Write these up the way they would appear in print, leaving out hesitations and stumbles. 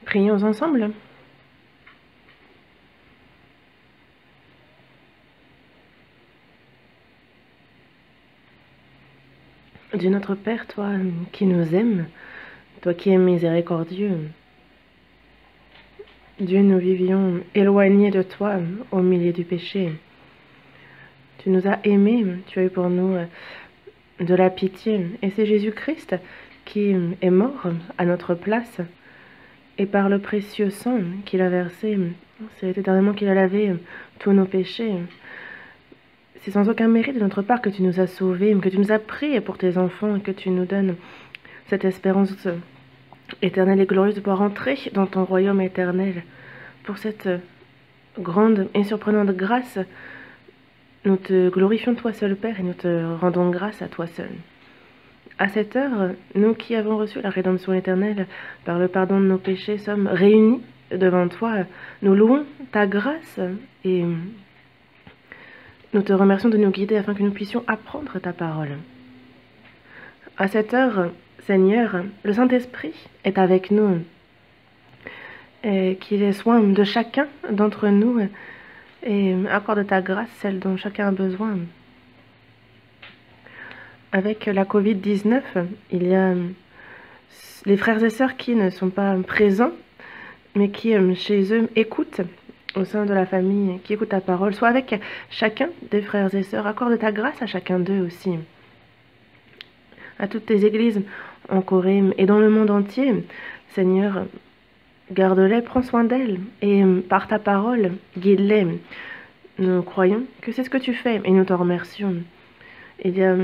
Prions ensemble. Dieu notre Père, toi qui nous aimes, toi qui es miséricordieux, Dieu, nous vivions éloignés de toi au milieu du péché. Tu nous as aimés, tu as eu pour nous de la pitié. Et c'est Jésus-Christ qui est mort à notre place. Et par le précieux sang qu'il a versé, c'est éternellement qu'il a lavé tous nos péchés. C'est sans aucun mérite de notre part que tu nous as sauvés, que tu nous as pris pour tes enfants et que tu nous donnes cette espérance éternelle et glorieuse de pouvoir entrer dans ton royaume éternel. Pour cette grande et surprenante grâce, nous te glorifions toi seul, Père, et nous te rendons grâce à toi seul. À cette heure, nous qui avons reçu la rédemption éternelle par le pardon de nos péchés, sommes réunis devant toi. Nous louons ta grâce et nous te remercions de nous guider afin que nous puissions apprendre ta parole. À cette heure, Seigneur, le Saint-Esprit est avec nous. Et qu'il ait soin de chacun d'entre nous et accorde ta grâce, celle dont chacun a besoin. Avec la Covid-19, il y a les frères et sœurs qui ne sont pas présents, mais qui, chez eux, écoutent au sein de la famille, qui écoutent ta parole. Sois avec chacun des frères et sœurs. Accorde ta grâce à chacun d'eux aussi. À toutes tes églises en Corée et dans le monde entier, Seigneur, garde-les, prends soin d'elles et par ta parole, guide-les. Nous croyons que c'est ce que tu fais et nous t'en remercions. Il y a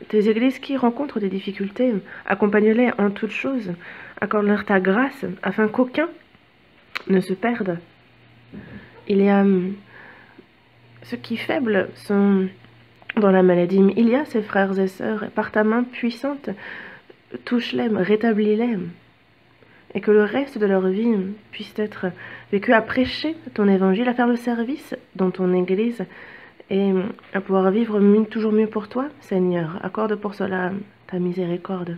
tes églises qui rencontrent des difficultés. Accompagne-les en toutes choses. Accorde-leur ta grâce afin qu'aucun ne se perde. Il y a ceux qui faibles sont dans la maladie, mais il y a ces frères et sœurs, et par ta main puissante, touche-les, rétablis-les, et que le reste de leur vie puisse être vécu à prêcher ton évangile, à faire le service dans ton église, et à pouvoir vivre toujours mieux pour toi, Seigneur. Accorde pour cela ta miséricorde.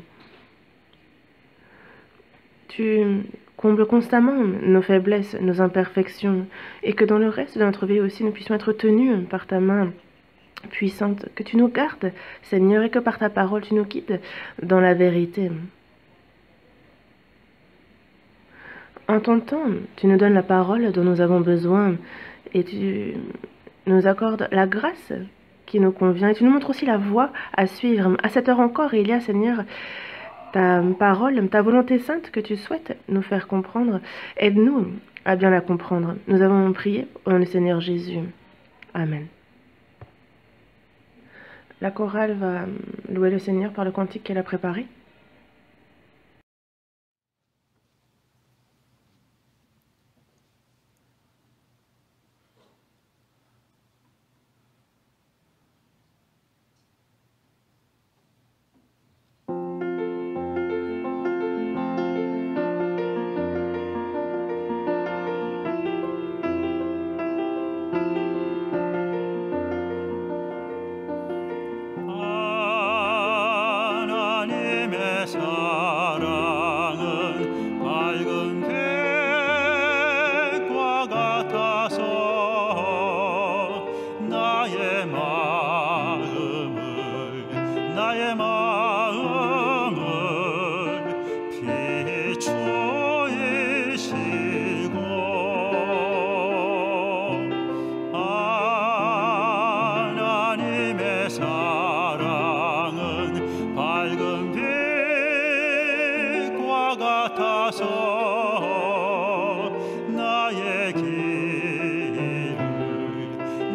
Tu combles constamment nos faiblesses, nos imperfections, et que dans le reste de notre vie aussi, nous puissions être tenus par ta main puissante, que tu nous gardes, Seigneur, et que par ta parole, tu nous guides dans la vérité. En ton temps, tu nous donnes la parole dont nous avons besoin, et tu nous accordes la grâce qui nous convient, et tu nous montres aussi la voie à suivre. À cette heure encore, il y a, Seigneur, ta parole, ta volonté sainte que tu souhaites nous faire comprendre. Aide-nous à bien la comprendre. Nous avons prié au nom du Seigneur Jésus. Amen. La chorale va louer le Seigneur par le cantique qu'elle a préparé.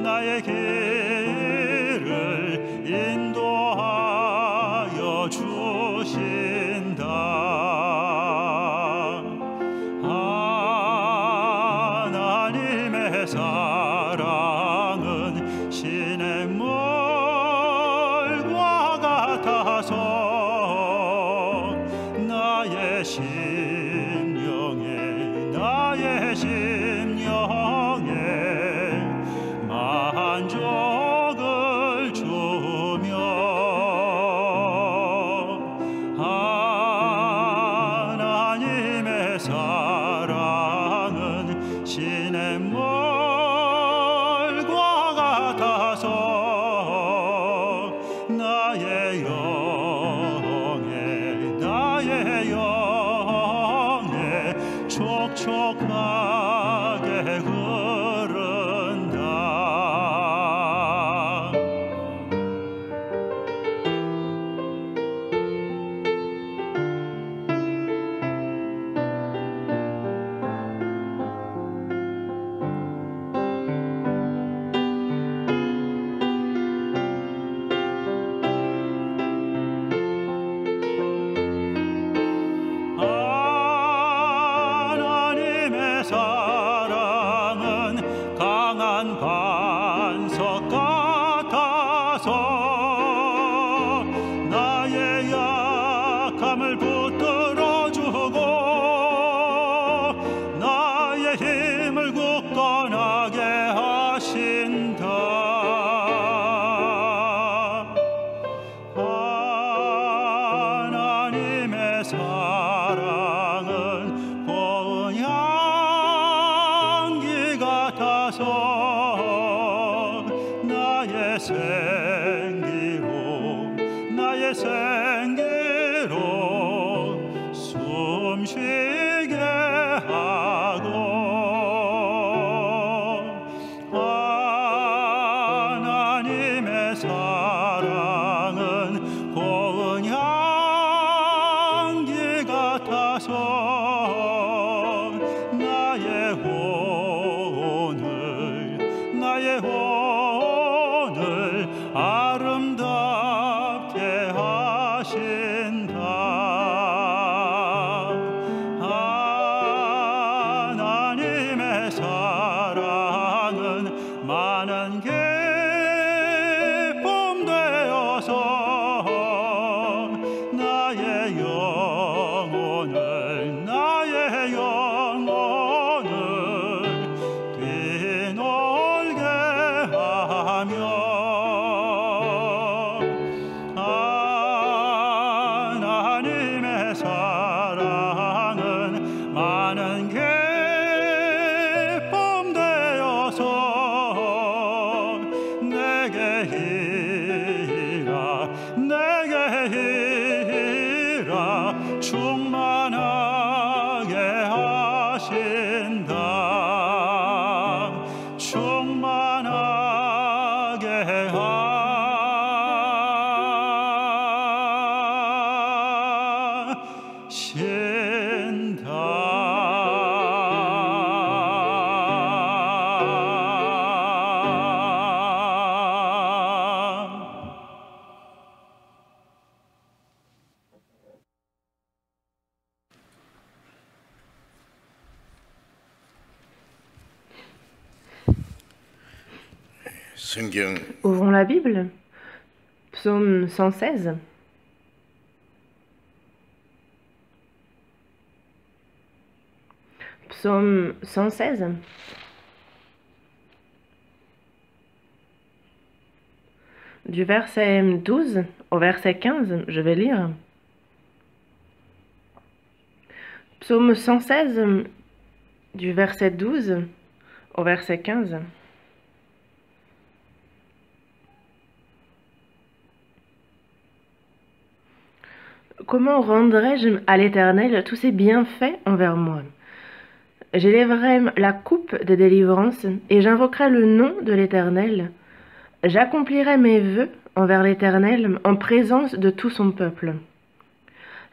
나의 길을 인도하소서. 생기로 숨쉬게 하고 하나님의 사랑은 고운 향기 같아서 나의 오늘 아름답게 하신다. 하나님의 사랑은 많은 기쁨 되어서 나의 영혼을 뛰놀게 하며 하나님의 사랑은 많은 기쁨 되어서 내게 이라 충만하게 하신다. 충만하게 성경 Ouvrons la Bible. Psaume 116. Psaume 116. Du verset 12 au verset 15, je vais lire. Psaume 116, du verset 12 au verset 15. Comment rendrai-je à l'Éternel tous ses bienfaits envers moi? J'élèverai la coupe de délivrance et j'invoquerai le nom de l'Éternel. J'accomplirai mes vœux envers l'Éternel en présence de tout son peuple.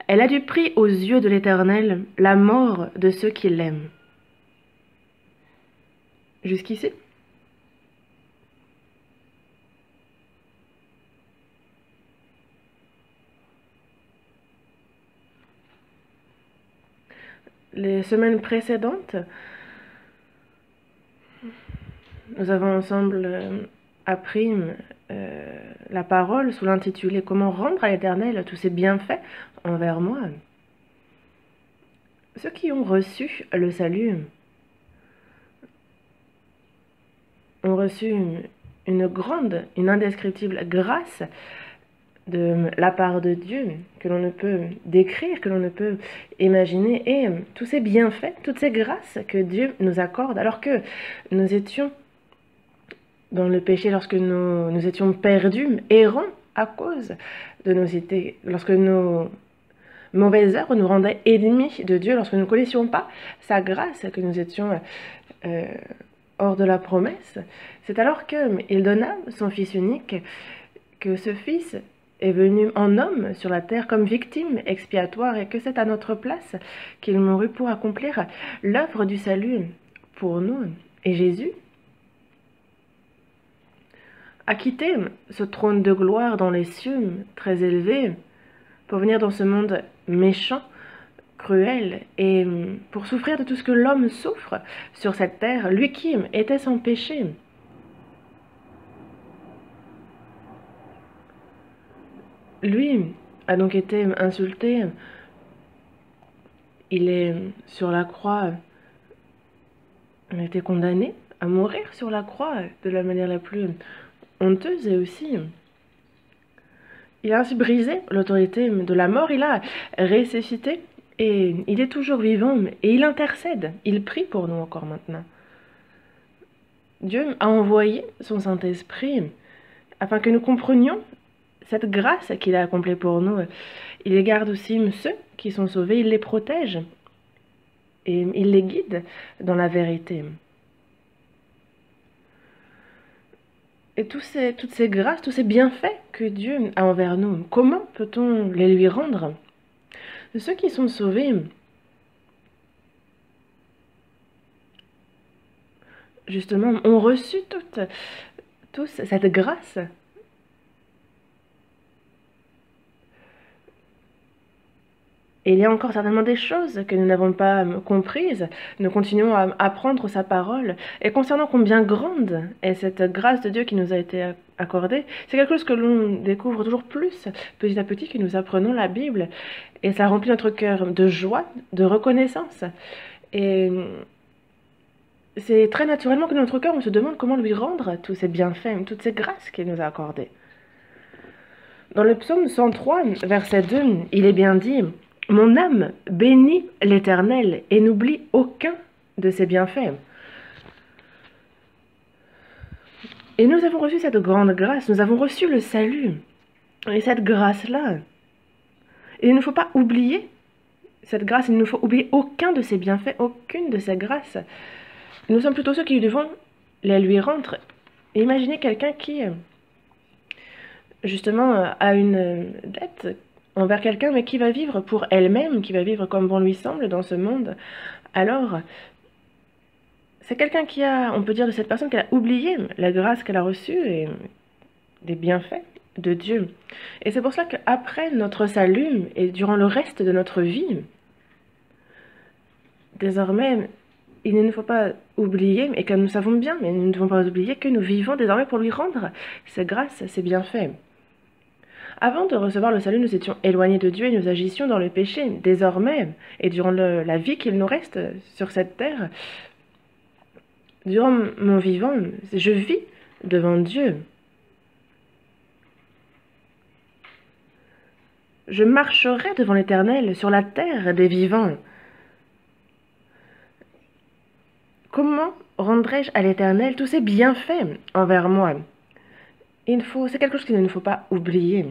Elle a du prix aux yeux de l'Éternel, la mort de ceux qui l'aiment. Jusqu'ici? Les semaines précédentes, nous avons ensemble appris la parole sous l'intitulé « Comment rendre à l'Éternel tous ses bienfaits envers moi ». Ceux qui ont reçu le salut ont reçu une grande, une indescriptible grâce de la part de Dieu que l'on ne peut décrire, que l'on ne peut imaginer, et tous ces bienfaits, toutes ces grâces que Dieu nous accorde alors que nous étions dans le péché, lorsque nous étions perdus, errants à cause de nos idées, lorsque nos mauvaises œuvres nous rendaient ennemis de Dieu, lorsque nous ne connaissions pas sa grâce, que nous étions hors de la promesse. C'est alors qu'il donna son Fils unique, que ce Fils est venu en homme sur la terre comme victime expiatoire et que c'est à notre place qu'il mourut pour accomplir l'œuvre du salut pour nous. Et Jésus a quitté ce trône de gloire dans les cieux, très élevé, pour venir dans ce monde méchant, cruel, et pour souffrir de tout ce que l'homme souffre sur cette terre, lui qui était sans péché. Lui a donc été insulté, il est sur la croix, il a été condamné à mourir sur la croix de la manière la plus honteuse, et aussi il a ainsi brisé l'autorité de la mort, il a ressuscité et il est toujours vivant et il intercède, il prie pour nous encore maintenant. Dieu a envoyé son Saint-Esprit afin que nous comprenions cette grâce qu'il a accomplie pour nous. Il garde aussi ceux qui sont sauvés, il les protège et il les guide dans la vérité. Et toutes ces grâces, tous ces bienfaits que Dieu a envers nous, comment peut-on les lui rendre? Ceux qui sont sauvés, justement, ont reçu toute cette grâce. Et il y a encore certainement des choses que nous n'avons pas comprises. Nous continuons à apprendre sa parole. Et concernant combien grande est cette grâce de Dieu qui nous a été accordée, c'est quelque chose que l'on découvre toujours plus, petit à petit, que nous apprenons la Bible. Et ça remplit notre cœur de joie, de reconnaissance. Et c'est très naturellement que dans notre cœur, on se demande comment lui rendre tous ces bienfaits, toutes ces grâces qu'il nous a accordées. Dans le psaume 103, verset 2, il est bien dit: « Mon âme bénit l'Éternel et n'oublie aucun de ses bienfaits. » Et nous avons reçu cette grande grâce, nous avons reçu le salut. Et cette grâce-là, il ne faut pas oublier cette grâce, il ne faut oublier aucun de ses bienfaits, aucune de ses grâces. Nous sommes plutôt ceux qui devons les lui rendre. Et imaginez quelqu'un qui, justement, a une dette envers quelqu'un, mais qui va vivre pour elle-même, qui va vivre comme bon lui semble dans ce monde. Alors, c'est quelqu'un qui a, on peut dire de cette personne, qu'elle a oublié la grâce qu'elle a reçue et des bienfaits de Dieu. Et c'est pour cela qu'après notre salut et durant le reste de notre vie, désormais, il ne faut pas oublier, et comme nous savons bien, mais nous ne devons pas oublier que nous vivons désormais pour lui rendre ses grâces, ses bienfaits. Avant de recevoir le salut, nous étions éloignés de Dieu et nous agissions dans le péché. Désormais, et durant la vie qu'il nous reste sur cette terre, durant mon vivant, je vis devant Dieu. Je marcherai devant l'Éternel sur la terre des vivants. Comment rendrai-je à l'Éternel tous ses bienfaits envers moi? C'est quelque chose qu'il ne faut pas oublier.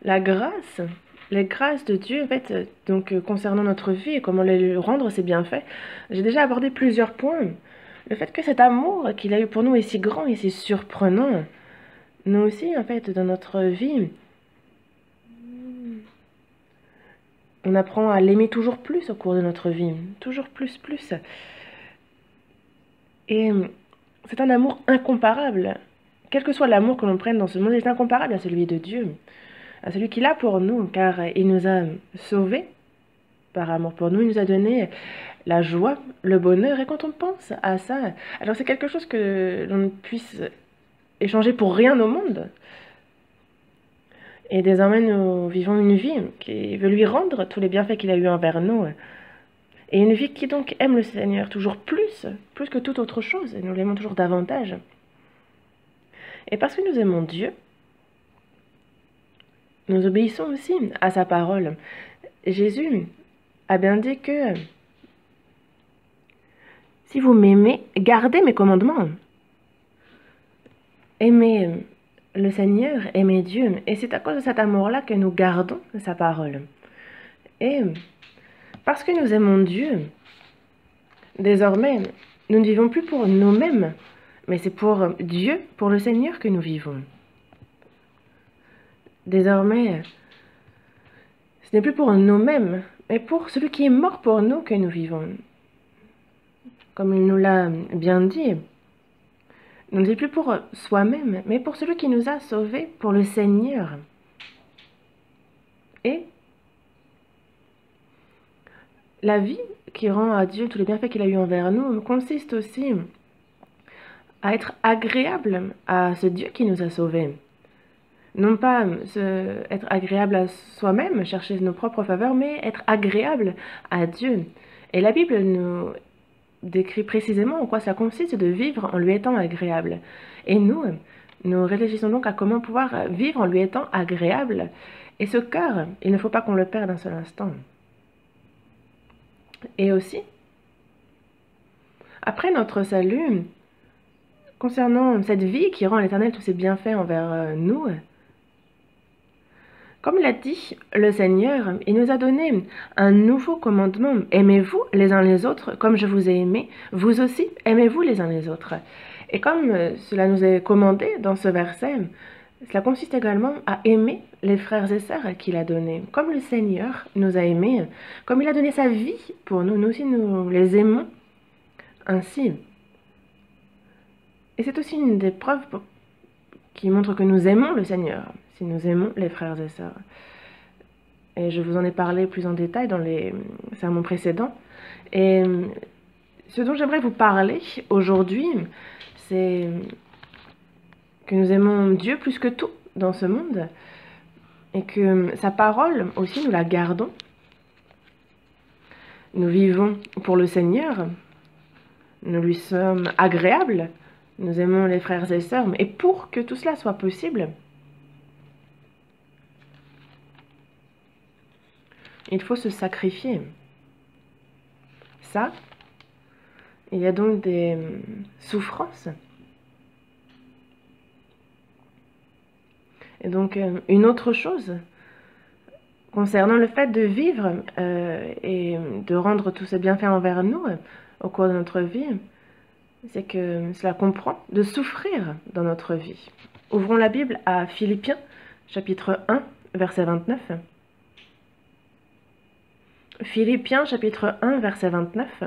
La grâce, les grâces de Dieu, en fait, donc concernant notre vie et comment lui rendre ses bienfaits, j'ai déjà abordé plusieurs points. Le fait que cet amour qu'il a eu pour nous est si grand et si surprenant. Nous aussi, en fait, dans notre vie, on apprend à l'aimer toujours plus au cours de notre vie, toujours plus. Et c'est un amour incomparable. Quel que soit l'amour que l'on prenne dans ce monde, il est incomparable à celui de Dieu, à celui qu'il a pour nous, car il nous a sauvés par amour pour nous, il nous a donné la joie, le bonheur, et quand on pense à ça, alors c'est quelque chose que l'on ne puisse échanger pour rien au monde. Et désormais, nous vivons une vie qui veut lui rendre tous les bienfaits qu'il a eu envers nous. Et une vie qui donc aime le Seigneur toujours plus que toute autre chose, et nous l'aimons toujours davantage. Et parce que nous aimons Dieu, nous obéissons aussi à sa parole. Jésus a bien dit que si vous m'aimez, gardez mes commandements. Aimez le Seigneur, aimez Dieu. Et c'est à cause de cet amour-là que nous gardons sa parole. Et parce que nous aimons Dieu, désormais, nous ne vivons plus pour nous-mêmes, mais c'est pour Dieu, pour le Seigneur que nous vivons. Désormais, ce n'est plus pour nous-mêmes, mais pour celui qui est mort pour nous que nous vivons. Comme il nous l'a bien dit, nous ne vivons plus pour soi-même, mais pour celui qui nous a sauvés, pour le Seigneur. Et la vie qui rend à Dieu tous les bienfaits qu'il a eu envers nous consiste aussi à être agréable à ce Dieu qui nous a sauvés. Non pas être agréable à soi-même, chercher nos propres faveurs, mais être agréable à Dieu. Et la Bible nous décrit précisément en quoi ça consiste de vivre en lui étant agréable. Et nous réfléchissons donc à comment pouvoir vivre en lui étant agréable. Et ce cœur, il ne faut pas qu'on le perde un seul instant. Et aussi, après notre salut, concernant cette vie qui rend à l'Éternel tous ses bienfaits envers nous. Comme l'a dit le Seigneur, il nous a donné un nouveau commandement. Aimez-vous les uns les autres comme je vous ai aimés. Vous aussi, aimez-vous les uns les autres. Et comme cela nous est commandé dans ce verset, cela consiste également à aimer les frères et sœurs qu'il a donnés. Comme le Seigneur nous a aimés, comme il a donné sa vie pour nous, nous aussi nous les aimons ainsi. Et c'est aussi une des preuves qui montre que nous aimons le Seigneur, si nous aimons les frères et sœurs. Et je vous en ai parlé plus en détail dans les sermons précédents. Et ce dont j'aimerais vous parler aujourd'hui, c'est que nous aimons Dieu plus que tout dans ce monde et que sa parole aussi, nous la gardons. Nous vivons pour le Seigneur, nous lui sommes agréables, nous aimons les frères et sœurs, et pour que tout cela soit possible, il faut se sacrifier. Ça, il y a donc des souffrances. Et donc, une autre chose concernant le fait de vivre et de rendre tous ces bienfaits envers nous au cours de notre vie, c'est que cela comprend de souffrir dans notre vie. Ouvrons la Bible à Philippiens, chapitre 1, verset 29. Philippiens, chapitre 1, verset 29.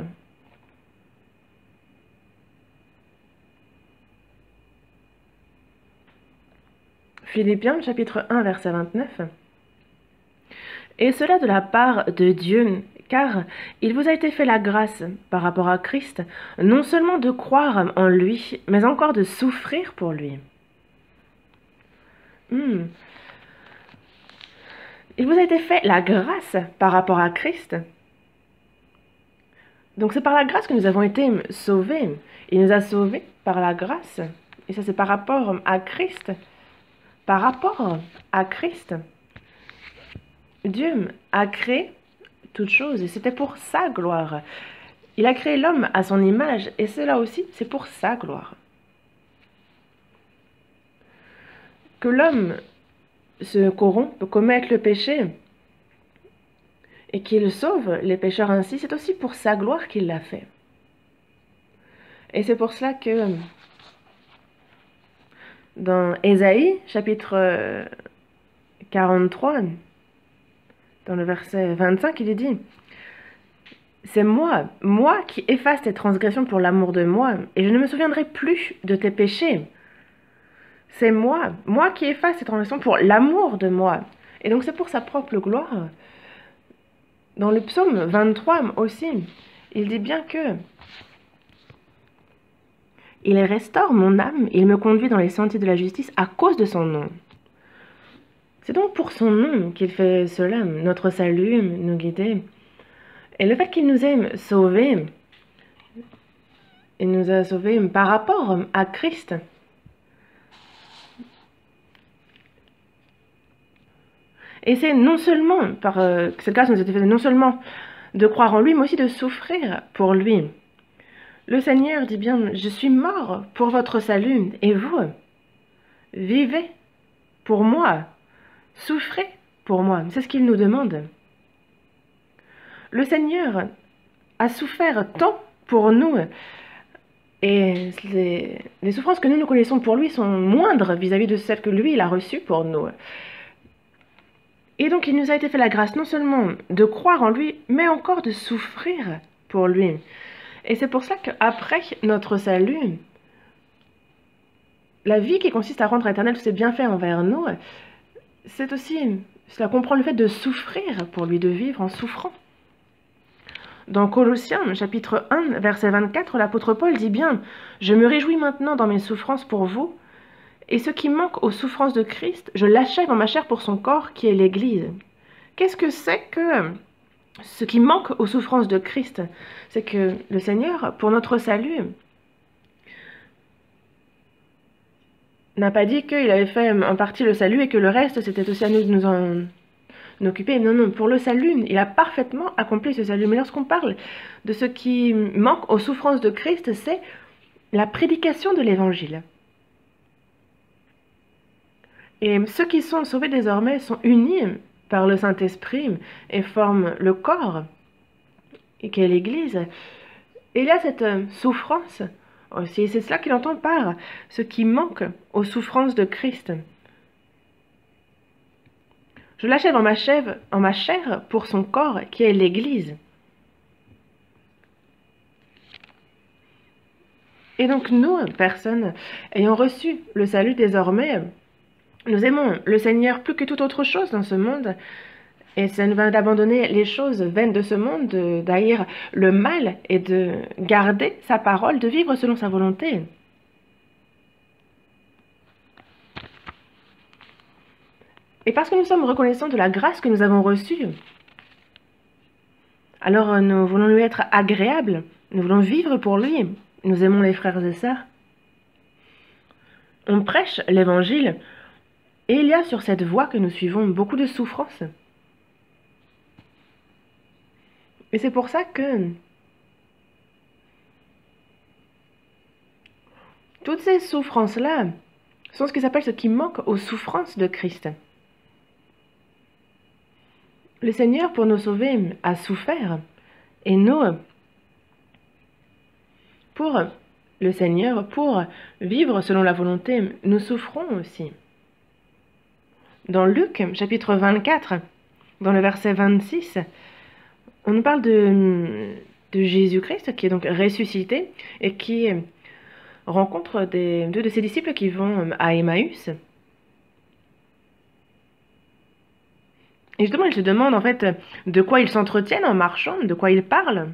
Philippiens, chapitre 1, verset 29. Et cela de la part de Dieu, car il vous a été fait la grâce, par rapport à Christ, non seulement de croire en lui, mais encore de souffrir pour lui. Il vous a été fait la grâce par rapport à Christ. Donc c'est par la grâce que nous avons été sauvés. Il nous a sauvés par la grâce. Et ça c'est par rapport à Christ. Par rapport à Christ, Dieu a créé toutes choses et c'était pour sa gloire. Il a créé l'homme à son image et cela aussi, c'est pour sa gloire. Que l'homme se corrompe, commette le péché et qu'il sauve les pécheurs ainsi, c'est aussi pour sa gloire qu'il l'a fait. Et c'est pour cela que dans Ésaïe, chapitre 43, dans le verset 25, il est dit « C'est moi qui efface tes transgressions pour l'amour de moi, et je ne me souviendrai plus de tes péchés. C'est moi qui efface tes transgressions pour l'amour de moi. » Et donc c'est pour sa propre gloire. Dans le psaume 23 aussi, il dit bien que il restaure mon âme, il me conduit dans les sentiers de la justice à cause de son nom. C'est donc pour son nom qu'il fait cela, notre salut, nous guider. Et le fait qu'il nous ait sauvés, il nous a sauvés par rapport à Christ. Et c'est non seulement, par cette grâce nous a été faite non seulement de croire en lui, mais aussi de souffrir pour lui. Le Seigneur dit bien, je suis mort pour votre salut, et vous, vivez pour moi, souffrez pour moi. C'est ce qu'il nous demande. Le Seigneur a souffert tant pour nous, et les souffrances que nous connaissons pour lui sont moindres vis-à-vis de celles que lui, il a reçues pour nous. Et donc, il nous a été fait la grâce non seulement de croire en lui, mais encore de souffrir pour lui. Et c'est pour cela qu'après notre salut, la vie qui consiste à rendre à l'Éternel tous ses bienfaits envers nous, c'est aussi, cela comprend le fait de souffrir pour lui, de vivre en souffrant. Dans Colossiens, chapitre 1, verset 24, l'apôtre Paul dit bien « Je me réjouis maintenant dans mes souffrances pour vous, et ce qui manque aux souffrances de Christ, je l'achève en ma chair pour son corps, qui est l'Église. » Qu'est-ce que c'est que ce qui manque aux souffrances de Christ? C'est que le Seigneur, pour notre salut, n'a pas dit qu'il avait fait en partie le salut et que le reste, c'était aussi à nous de nous en occuper. Non, non, pour le salut, il a parfaitement accompli ce salut. Mais lorsqu'on parle de ce qui manque aux souffrances de Christ, c'est la prédication de l'Évangile. Et ceux qui sont sauvés désormais sont unis par le Saint-Esprit et forment le corps, et qu'est l'Église. Et il y a cette souffrance aussi, et c'est cela qu'il entend par ce qui manque aux souffrances de Christ. Je l'achève en ma chair pour son corps qui est l'Église. Et donc nous, personnes ayant reçu le salut désormais, nous aimons le Seigneur plus que toute autre chose dans ce monde. Et ça nous va d'abandonner les choses vaines de ce monde, d'haïr le mal et de garder sa parole, de vivre selon sa volonté. Et parce que nous sommes reconnaissants de la grâce que nous avons reçue, alors nous voulons lui être agréables, nous voulons vivre pour lui, nous aimons les frères et sœurs. On prêche l'Évangile et il y a sur cette voie que nous suivons beaucoup de souffrances. Et c'est pour ça que toutes ces souffrances-là sont ce qui s'appelle ce qui manque aux souffrances de Christ. Le Seigneur, pour nous sauver, a souffert. Et nous, pour le Seigneur, pour vivre selon la volonté, nous souffrons aussi. Dans Luc, chapitre 24, dans le verset 26, on nous parle de Jésus-Christ qui est donc ressuscité et qui rencontre deux de ses disciples qui vont à Emmaüs. Et justement, il se demande en fait de quoi ils s'entretiennent en marchant, de quoi ils parlent.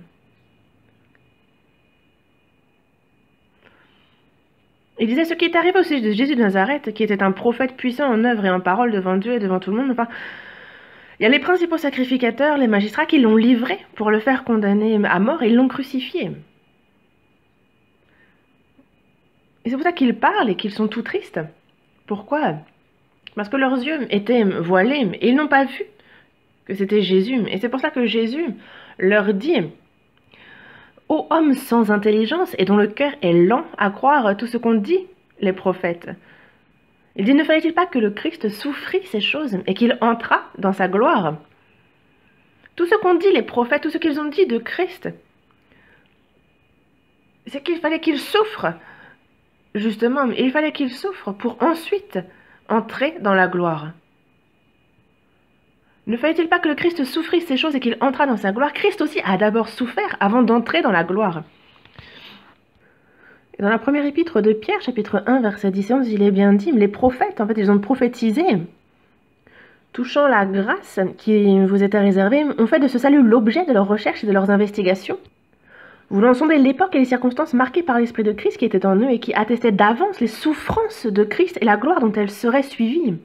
Il disait ce qui est arrivé au sujet de Jésus de Nazareth, qui était un prophète puissant en œuvre et en parole devant Dieu et devant tout le monde. Enfin, il y a les principaux sacrificateurs, les magistrats qui l'ont livré pour le faire condamner à mort et ils l'ont crucifié. Et c'est pour ça qu'ils parlent et qu'ils sont tout tristes. Pourquoi? Parce que leurs yeux étaient voilés et ils n'ont pas vu que c'était Jésus. Et c'est pour ça que Jésus leur dit: ô hommes sans intelligence et dont le cœur est lent à croire tout ce qu'ont dit les prophètes. Il dit: ne fallait-il pas que le Christ souffrit ces choses et qu'il entrât dans sa gloire? Tout ce qu'ont dit les prophètes, tout ce qu'ils ont dit de Christ, c'est qu'il fallait qu'il souffre, justement, et il fallait qu'il souffre pour ensuite entrer dans la gloire. Ne fallait-il pas que le Christ souffrisse ces choses et qu'il entrât dans sa gloire? Christ aussi a d'abord souffert avant d'entrer dans la gloire. Dans la première épître de Pierre, chapitre 1, verset 10 et 11, il est bien dit, les prophètes, en fait, ils ont prophétisé, touchant la grâce qui vous était réservée, ont fait de ce salut l'objet de leurs recherches et de leurs investigations, voulant sonder l'époque et les circonstances marquées par l'Esprit de Christ qui était en eux et qui attestaient d'avance les souffrances de Christ et la gloire dont elles seraient suivies.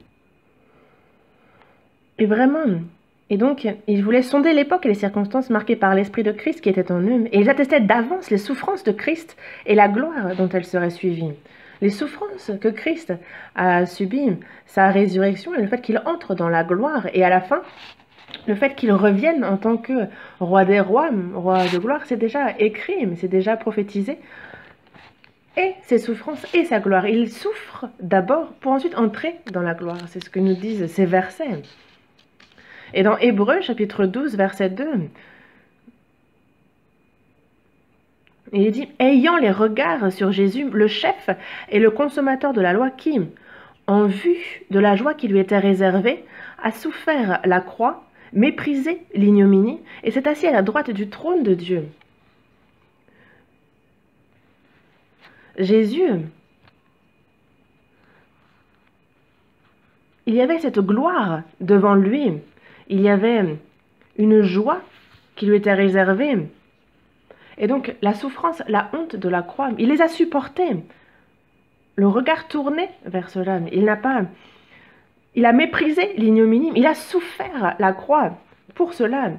Et vraiment, et donc, ils voulaient sonder l'époque et les circonstances marquées par l'Esprit de Christ qui était en eux, et ils attestaient d'avance les souffrances de Christ et la gloire dont elles seraient suivies. Les souffrances que Christ a subies, sa résurrection et le fait qu'il entre dans la gloire, et à la fin, le fait qu'il revienne en tant que roi des rois, roi de gloire, c'est déjà écrit, mais c'est déjà prophétisé. Et ses souffrances et sa gloire. Il souffre d'abord pour ensuite entrer dans la gloire. C'est ce que nous disent ces versets. Et dans Hébreux, chapitre 12, verset 2, il dit « Ayant les regards sur Jésus, le chef et le consommateur de la loi qui, en vue de la joie qui lui était réservée, a souffert la croix, méprisé l'ignominie, et s'est assis à la droite du trône de Dieu. » Jésus, il y avait cette gloire devant lui. Il y avait une joie qui lui était réservée. Et donc, la souffrance, la honte de la croix, il les a supportées. Le regard tourné vers cela. Il a méprisé l'ignominie. Il a souffert la croix pour cela.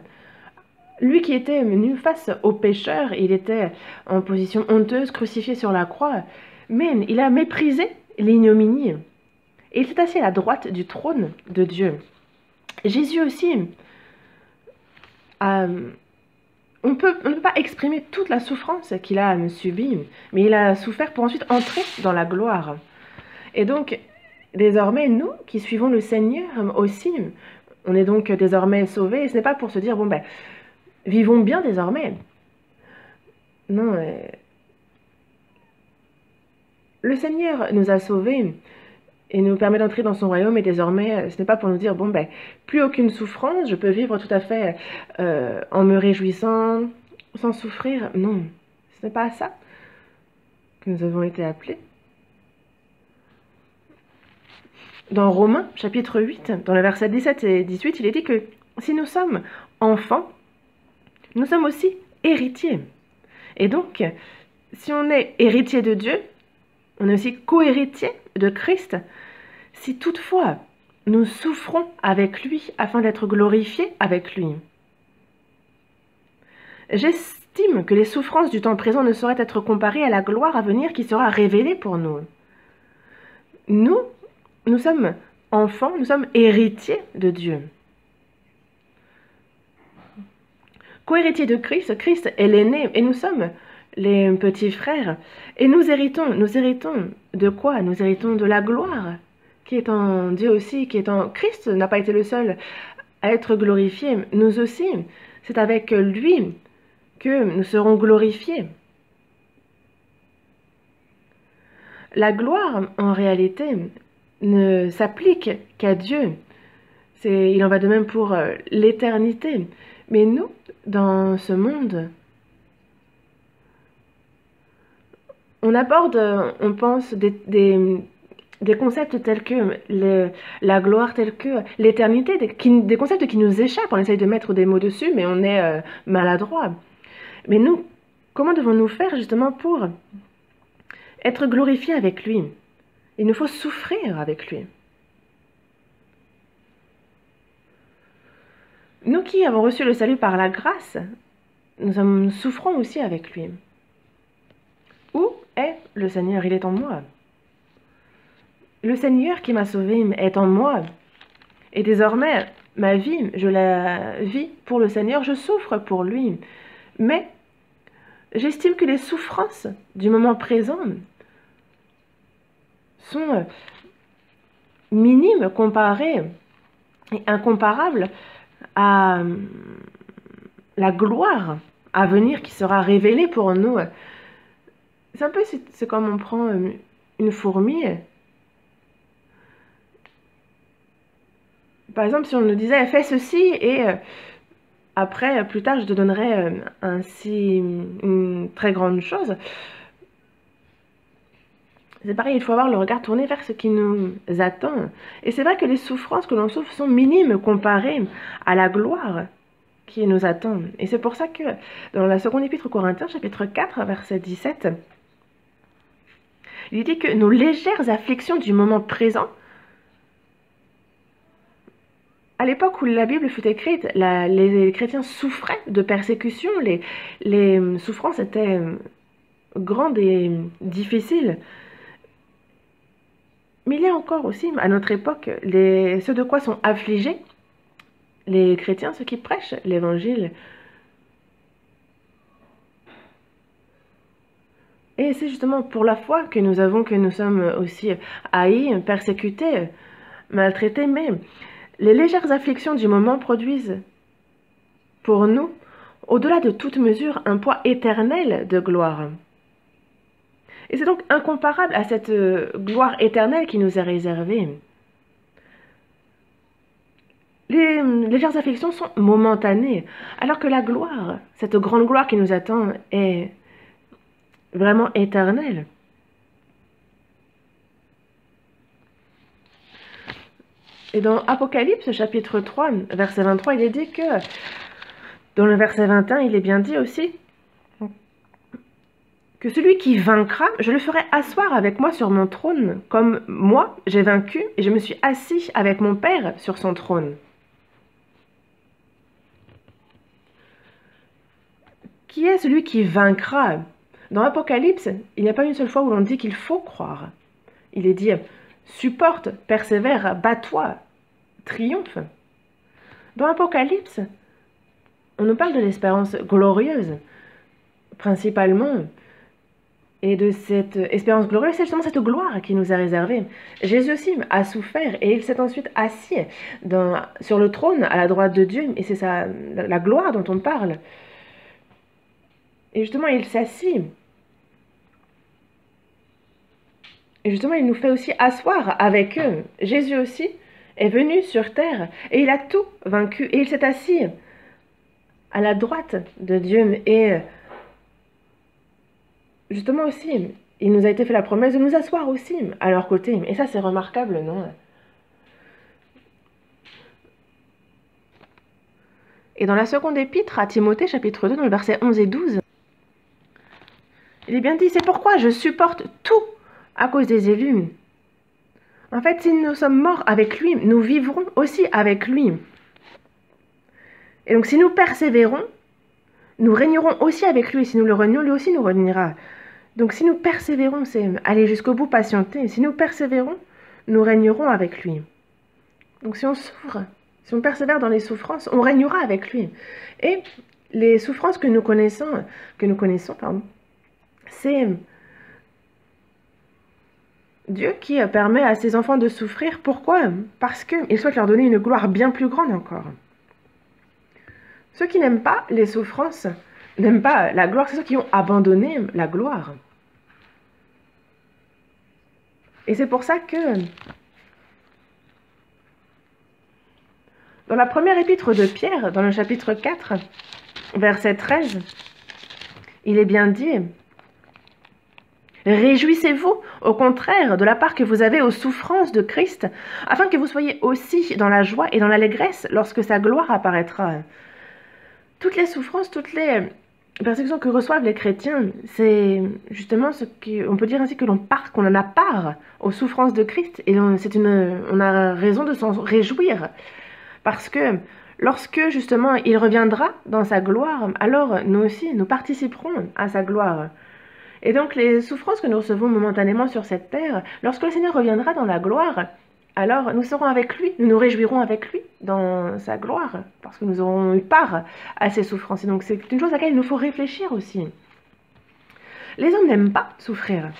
Lui qui était venu face aux pécheurs, il était en position honteuse, crucifié sur la croix. Mais il a méprisé l'ignominie. Et il s'est assis à la droite du trône de Dieu. Jésus aussi a on ne peut pas exprimer toute la souffrance qu'il a subie, mais il a souffert pour ensuite entrer dans la gloire. Et donc, désormais, nous qui suivons le Seigneur aussi, on est donc désormais sauvés. Et ce n'est pas pour se dire, bon ben, vivons bien désormais. Non, le Seigneur nous a sauvés et nous permet d'entrer dans son royaume. Et désormais, ce n'est pas pour nous dire, bon ben, plus aucune souffrance, je peux vivre tout à fait en me réjouissant, sans souffrir. Non, ce n'est pas à ça que nous avons été appelés. Dans Romains, chapitre 8, dans le verset 17 et 18, il est dit que si nous sommes enfants, nous sommes aussi héritiers. Et donc, si on est héritier de Dieu, on est aussi co-héritier de Christ. Si toutefois, nous souffrons avec lui afin d'être glorifiés avec lui. J'estime que les souffrances du temps présent ne sauraient être comparées à la gloire à venir qui sera révélée pour nous. Nous sommes enfants, nous sommes héritiers de Dieu. Co-héritiers de Christ, Christ est l'aîné et nous sommes les petits frères. Et nous héritons de quoi? Nous héritons de la gloire qui est en Dieu aussi, qui est en Christ, n'a pas été le seul à être glorifié. Nous aussi, c'est avec lui que nous serons glorifiés. La gloire, en réalité, ne s'applique qu'à Dieu. Il en va de même pour l'éternité. Mais nous, dans ce monde, on aborde, on pense des concepts tels que la gloire, tels que l'éternité, des concepts qui nous échappent. On essaye de mettre des mots dessus, mais on est maladroit. Mais nous, comment devons-nous faire justement pour être glorifiés avec lui? Il nous faut souffrir avec lui. Nous qui avons reçu le salut par la grâce, nous souffrons aussi avec lui. Où est le Seigneur? Il est en moi. Le Seigneur qui m'a sauvé est en moi. Et désormais, ma vie, je la vis pour le Seigneur, je souffre pour lui. Mais j'estime que les souffrances du moment présent sont minimes comparées et incomparables à la gloire à venir qui sera révélée pour nous. C'est un peu, c'est comme on prend une fourmi. Par exemple, si on nous disait, fais ceci et après, plus tard, je te donnerai une très grande chose. C'est pareil, il faut avoir le regard tourné vers ce qui nous attend. Et c'est vrai que les souffrances que l'on souffre sont minimes comparées à la gloire qui nous attend. Et c'est pour ça que dans la seconde épître aux Corinthiens, chapitre 4, verset 17, il dit que nos légères afflictions du moment présent, à l'époque où la Bible fut écrite, les chrétiens souffraient de persécutions, les souffrances étaient grandes et difficiles. Mais il y a encore aussi, à notre époque, ceux de quoi sont affligés, les chrétiens, ceux qui prêchent l'évangile. Et c'est justement pour la foi que nous sommes aussi haïs, persécutés, maltraités, mais les légères afflictions du moment produisent pour nous, au-delà de toute mesure, un poids éternel de gloire. Et c'est donc incomparable à cette gloire éternelle qui nous est réservée. Les légères afflictions sont momentanées, alors que la gloire, cette grande gloire qui nous attend, est vraiment éternelle. Et dans Apocalypse, chapitre 3, verset 23, il est dit que, dans le verset 21, il est bien dit aussi, que celui qui vaincra, je le ferai asseoir avec moi sur mon trône, comme moi j'ai vaincu et je me suis assis avec mon Père sur son trône. Qui est celui qui vaincra? Dans Apocalypse, il n'y a pas une seule fois où l'on dit qu'il faut croire. Il est dit, supporte, persévère, bats-toi, triomphe. Dans Apocalypse, on nous parle de l'espérance glorieuse, principalement. Et de cette espérance glorieuse, c'est justement cette gloire qui nous est réservée. Jésus aussi a souffert et il s'est ensuite assis sur le trône à la droite de Dieu. Et c'est la gloire dont on parle. Et justement, il s'assit. Et justement, il nous fait aussi asseoir avec eux. Jésus aussi est venu sur terre et il a tout vaincu. Et il s'est assis à la droite de Dieu. Et justement aussi, il nous a été fait la promesse de nous asseoir aussi à leur côté. Et ça, c'est remarquable, non? Et dans la seconde épître à Timothée, chapitre 2, dans le verset 11 et 12, il est bien dit, c'est pourquoi je supporte tout à cause des élus. En fait, si nous sommes morts avec lui, nous vivrons aussi avec lui. Et donc, si nous persévérons, nous régnerons aussi avec lui. Si nous le renions, lui aussi nous reniera. Donc, si nous persévérons, c'est aller jusqu'au bout, patienter. Si nous persévérons, nous régnerons avec lui. Donc, si on souffre, si on persévère dans les souffrances, on régnera avec lui. Et les souffrances que nous connaissons, c'est Dieu qui permet à ses enfants de souffrir. Pourquoi? Parce qu'il souhaite leur donner une gloire bien plus grande encore. Ceux qui n'aiment pas les souffrances, n'aiment pas la gloire, c'est ceux qui ont abandonné la gloire. Et c'est pour ça que dans la première épître de Pierre, dans le chapitre 4, verset 13, il est bien dit: réjouissez-vous, au contraire, de la part que vous avez aux souffrances de Christ, afin que vous soyez aussi dans la joie et dans l'allégresse lorsque sa gloire apparaîtra. Toutes les souffrances, toutes les persécutions que reçoivent les chrétiens, c'est justement ce qu'on peut dire ainsi qu'on en a part aux souffrances de Christ. Et on a raison de s'en réjouir. Parce que lorsque justement il reviendra dans sa gloire, alors nous aussi, nous participerons à sa gloire. Et donc les souffrances que nous recevons momentanément sur cette terre, lorsque le Seigneur reviendra dans la gloire, alors nous serons avec lui, nous nous réjouirons avec lui dans sa gloire, parce que nous aurons eu part à ces souffrances. Et donc c'est une chose à laquelle il nous faut réfléchir aussi. Les hommes n'aiment pas souffrir.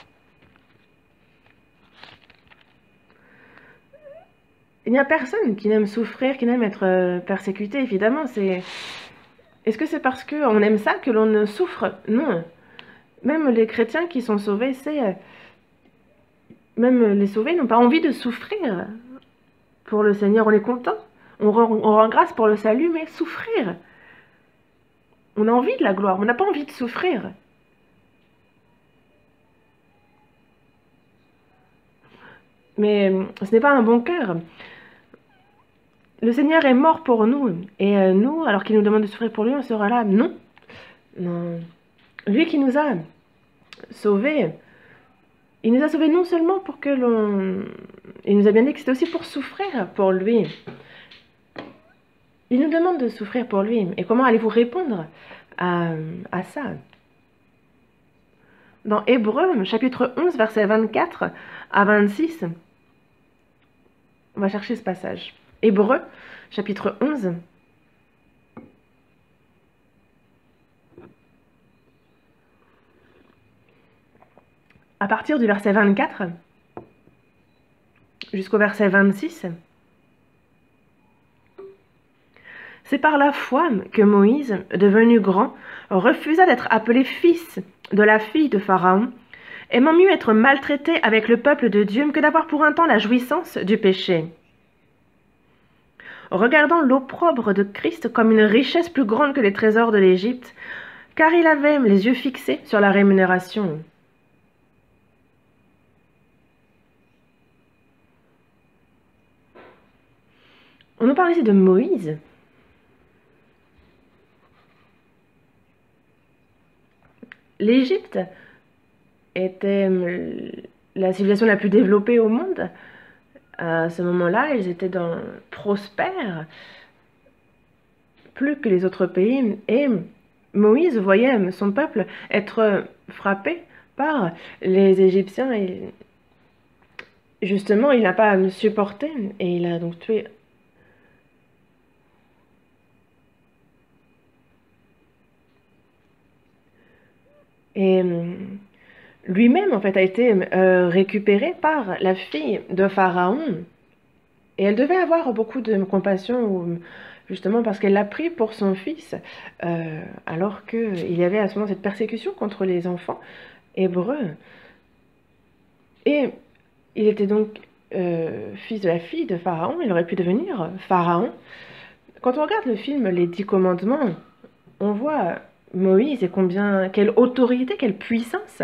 Il n'y a personne qui n'aime souffrir, qui n'aime être persécuté, évidemment. Est-ce que c'est parce qu'on aime ça que l'on souffre? Non. Même les chrétiens qui sont sauvés, même les sauvés n'ont pas envie de souffrir pour le Seigneur. On est content, on rend grâce pour le salut, mais souffrir. On a envie de la gloire, on n'a pas envie de souffrir. Mais ce n'est pas un bon cœur. Le Seigneur est mort pour nous, et nous, alors qu'il nous demande de souffrir pour lui, on sera là. Non, non. Lui qui nous a sauvés, il nous a sauvés non seulement pour que il nous a bien dit que c'était aussi pour souffrir pour lui. Il nous demande de souffrir pour lui. Et comment allez-vous répondre à ça? Dans Hébreux, chapitre 11, versets 24 à 26, on va chercher ce passage. Hébreux, chapitre 11, à partir du verset 24 jusqu'au verset 26, c'est par la foi que Moïse, devenu grand, refusa d'être appelé fils de la fille de Pharaon, aimant mieux être maltraité avec le peuple de Dieu que d'avoir pour un temps la jouissance du péché. Regardant l'opprobre de Christ comme une richesse plus grande que les trésors de l'Égypte, car il avait les yeux fixés sur la rémunération. On nous parle ici de Moïse. L'Égypte était la civilisation la plus développée au monde. À ce moment-là, ils étaient prospères, plus que les autres pays. Et Moïse voyait son peuple être frappé par les Égyptiens. Et justement, il n'a pas supporté et il a donc tué Et lui-même, en fait, a été récupéré par la fille de Pharaon. Et elle devait avoir beaucoup de compassion, justement parce qu'elle l'a pris pour son fils, alors qu'il y avait à ce moment cette persécution contre les enfants hébreux. Et il était donc fils de la fille de Pharaon, il aurait pu devenir Pharaon. Quand on regarde le film Les 10 Commandements, on voit Moïse et quelle autorité, quelle puissance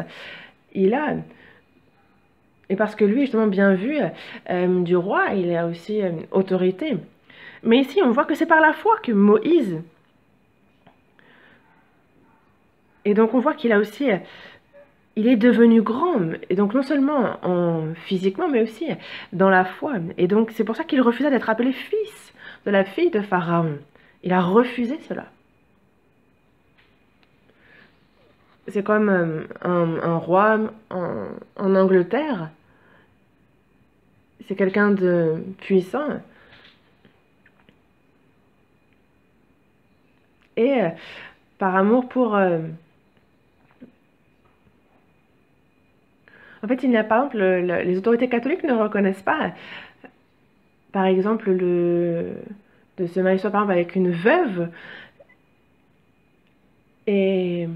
il a. Et parce que lui, justement, bien vu du roi, il a aussi autorité. Mais ici, on voit que c'est par la foi que Moïse... Et donc, on voit qu'il a aussi... il est devenu grand. Et donc, non seulement physiquement, mais aussi dans la foi. Et donc, c'est pour ça qu'il refusa d'être appelé fils de la fille de Pharaon. Il a refusé cela. C'est comme un roi en Angleterre. C'est quelqu'un de puissant. Et par amour pour... en fait, il n'y a pas, par exemple, les autorités catholiques ne reconnaissent pas, par exemple, de se marier soit par exemple avec une veuve et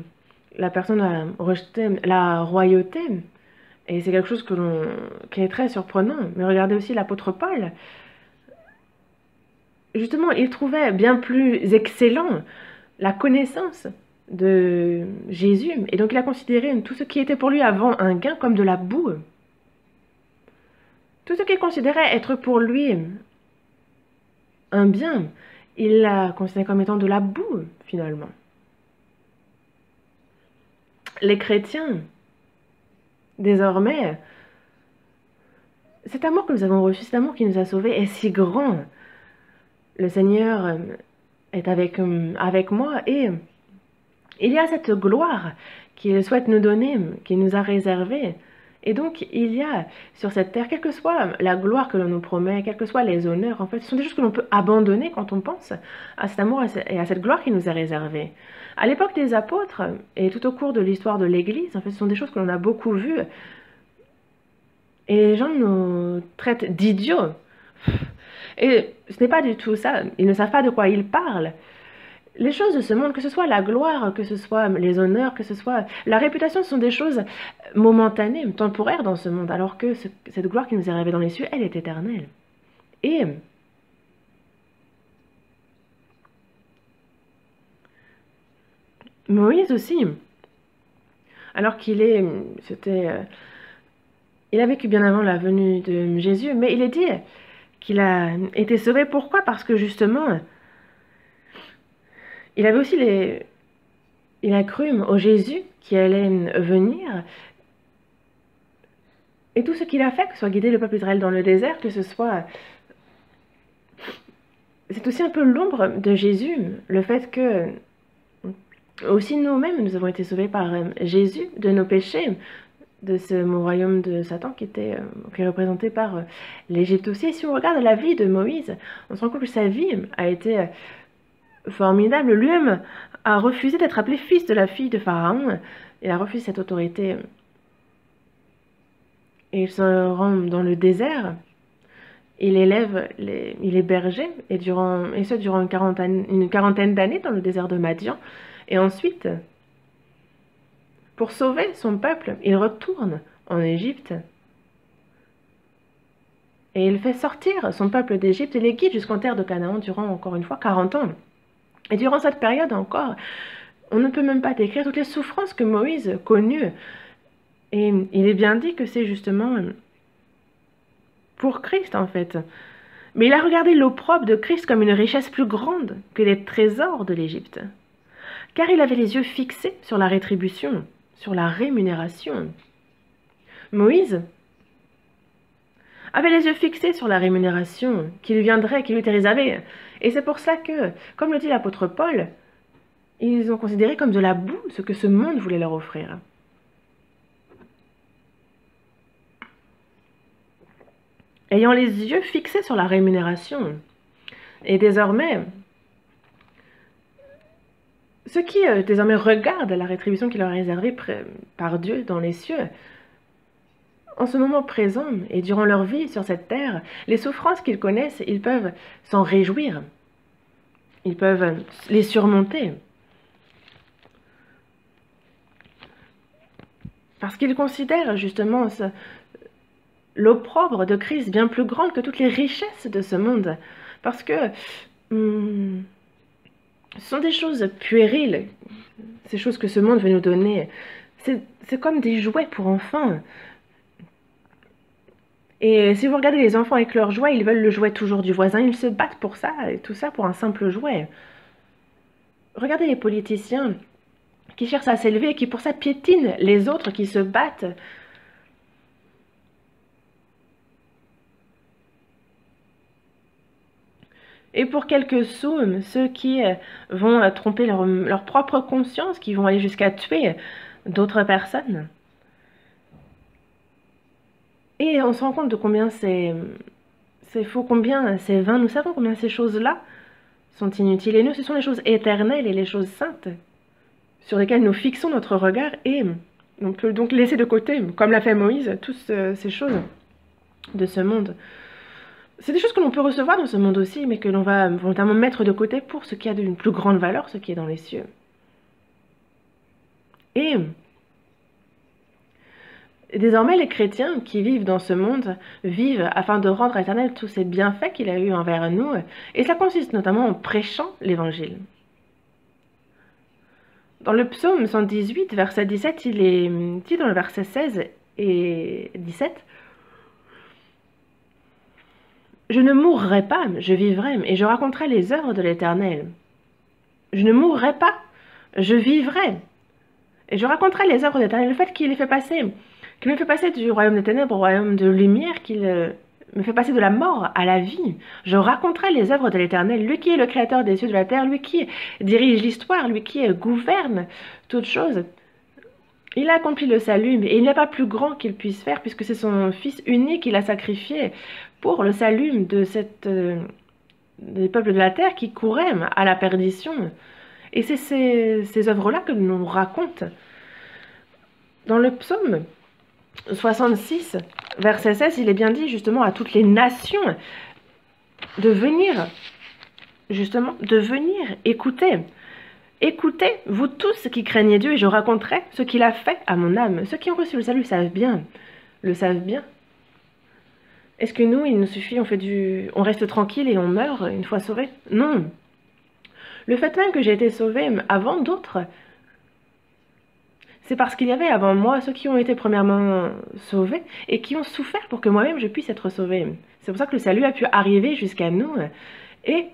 la personne a rejeté la royauté. Et c'est quelque chose qui est très surprenant. Mais regardez aussi l'apôtre Paul. Justement, il trouvait bien plus excellent la connaissance de Jésus. Et donc il a considéré tout ce qui était pour lui avant un gain comme de la boue. Tout ce qu'il considérait être pour lui un bien, il l'a considéré comme étant de la boue, finalement. Les chrétiens, désormais, cet amour que nous avons reçu, cet amour qui nous a sauvés est si grand. Le Seigneur est avec moi et il y a cette gloire qu'il souhaite nous donner, qu'il nous a réservée. Et donc, il y a sur cette terre, quelle que soit la gloire que l'on nous promet, quels que soient les honneurs, en fait, ce sont des choses que l'on peut abandonner quand on pense à cet amour et à cette gloire qui nous est réservée. À l'époque des apôtres, et tout au cours de l'histoire de l'Église, en fait, ce sont des choses que l'on a beaucoup vues. Et les gens nous traitent d'idiots. Et ce n'est pas du tout ça. Ils ne savent pas de quoi ils parlent. Les choses de ce monde, que ce soit la gloire, que ce soit les honneurs, que ce soit la réputation, ce sont des choses momentanées, temporaires dans ce monde, alors que cette gloire qui nous est rêvée dans les cieux, elle est éternelle. Et Moïse aussi, alors il a vécu bien avant la venue de Jésus, mais il est dit qu'il a été sauvé. Pourquoi? Parce que justement, il avait aussi il a cru au Jésus qui allait venir. Et tout ce qu'il a fait, que ce soit guider le peuple d'Israël dans le désert, que ce soit... C'est aussi un peu l'ombre de Jésus, le fait que aussi nous-mêmes, nous avons été sauvés par Jésus de nos péchés, de ce royaume de Satan qui est représenté par l'Égypte aussi. Et si on regarde la vie de Moïse, on se rend compte que sa vie a été formidable. Lui-même a refusé d'être appelé fils de la fille de Pharaon. Il a refusé cette autorité. Et il se rend dans le désert. Il est berger, et ce durant une quarantaine d'années dans le désert de Madian. Et ensuite, pour sauver son peuple, il retourne en Égypte. Et il fait sortir son peuple d'Égypte et les guide jusqu'en terre de Canaan durant, encore une fois, 40 ans. Et durant cette période encore, on ne peut même pas décrire toutes les souffrances que Moïse connut. Et il est bien dit que c'est justement pour Christ, en fait. Mais il a regardé l'opprobre de Christ comme une richesse plus grande que les trésors de l'Égypte. Car il avait les yeux fixés sur la rétribution, sur la rémunération. Moïse avait les yeux fixés sur la rémunération qui lui viendrait, qui lui était réservée. Et c'est pour ça que, comme le dit l'apôtre Paul, ils ont considéré comme de la boue ce que ce monde voulait leur offrir. Ayant les yeux fixés sur la rémunération. Et désormais, ceux qui désormais regardent la rétribution qui leur est réservée par Dieu dans les cieux, en ce moment présent et durant leur vie sur cette terre, les souffrances qu'ils connaissent, ils peuvent s'en réjouir. Ils peuvent les surmonter. Parce qu'ils considèrent justement l'opprobre de Christ bien plus grande que toutes les richesses de ce monde. Parce que ce sont des choses puériles, ces choses que ce monde veut nous donner. C'est comme des jouets pour enfants. Et si vous regardez les enfants avec leurs jouets, ils veulent le jouet toujours du voisin, ils se battent pour ça, et tout ça pour un simple jouet. Regardez les politiciens qui cherchent à s'élever et qui pour ça piétinent les autres qui se battent. Et pour quelques sous, ceux qui vont tromper leur propre conscience, qui vont aller jusqu'à tuer d'autres personnes. Et on se rend compte de combien c'est faux, combien c'est vain. Nous savons combien ces choses-là sont inutiles. Et nous, ce sont les choses éternelles et les choses saintes sur lesquelles nous fixons notre regard et on peut donc laisser de côté, comme l'a fait Moïse, toutes ces choses de ce monde. C'est des choses que l'on peut recevoir dans ce monde aussi, mais que l'on va volontairement mettre de côté pour ce qui a d'une plus grande valeur, ce qui est dans les cieux. Et désormais, les chrétiens qui vivent dans ce monde vivent afin de rendre à l'Éternel tous ces bienfaits qu'il a eus envers nous, et cela consiste notamment en prêchant l'Évangile. Dans le psaume 118, verset 17, il est dit dans le verset 16 et 17, « Je ne mourrai pas, je vivrai, et je raconterai les œuvres de l'Éternel. Je ne mourrai pas, je vivrai, et je raconterai les œuvres de l'Éternel. » Le fait qu'il me fait passer du royaume des ténèbres au royaume de lumière, qu'il me fait passer de la mort à la vie. Je raconterai les œuvres de l'Éternel, lui qui est le créateur des cieux et de la terre, lui qui dirige l'histoire, lui qui gouverne toutes choses. Il a accompli le salut, et il n'est pas plus grand qu'il puisse faire, puisque c'est son Fils unique qu'il a sacrifié pour le salut des peuples de la terre qui couraient à la perdition. Et c'est ces œuvres-là que l'on raconte. Dans le psaume 66, verset 16, il est bien dit justement à toutes les nations de venir écouter. Écoutez, vous tous qui craignez Dieu, et je raconterai ce qu'il a fait à mon âme. Ceux qui ont reçu le salut le savent bien. Est-ce que nous, il nous suffit, on reste tranquille et on meurt une fois sauvé? Non. Le fait même que j'ai été sauvé avant d'autres, c'est parce qu'il y avait avant moi ceux qui ont été premièrement sauvés et qui ont souffert pour que moi-même je puisse être sauvé. C'est pour ça que le salut a pu arriver jusqu'à nous. Et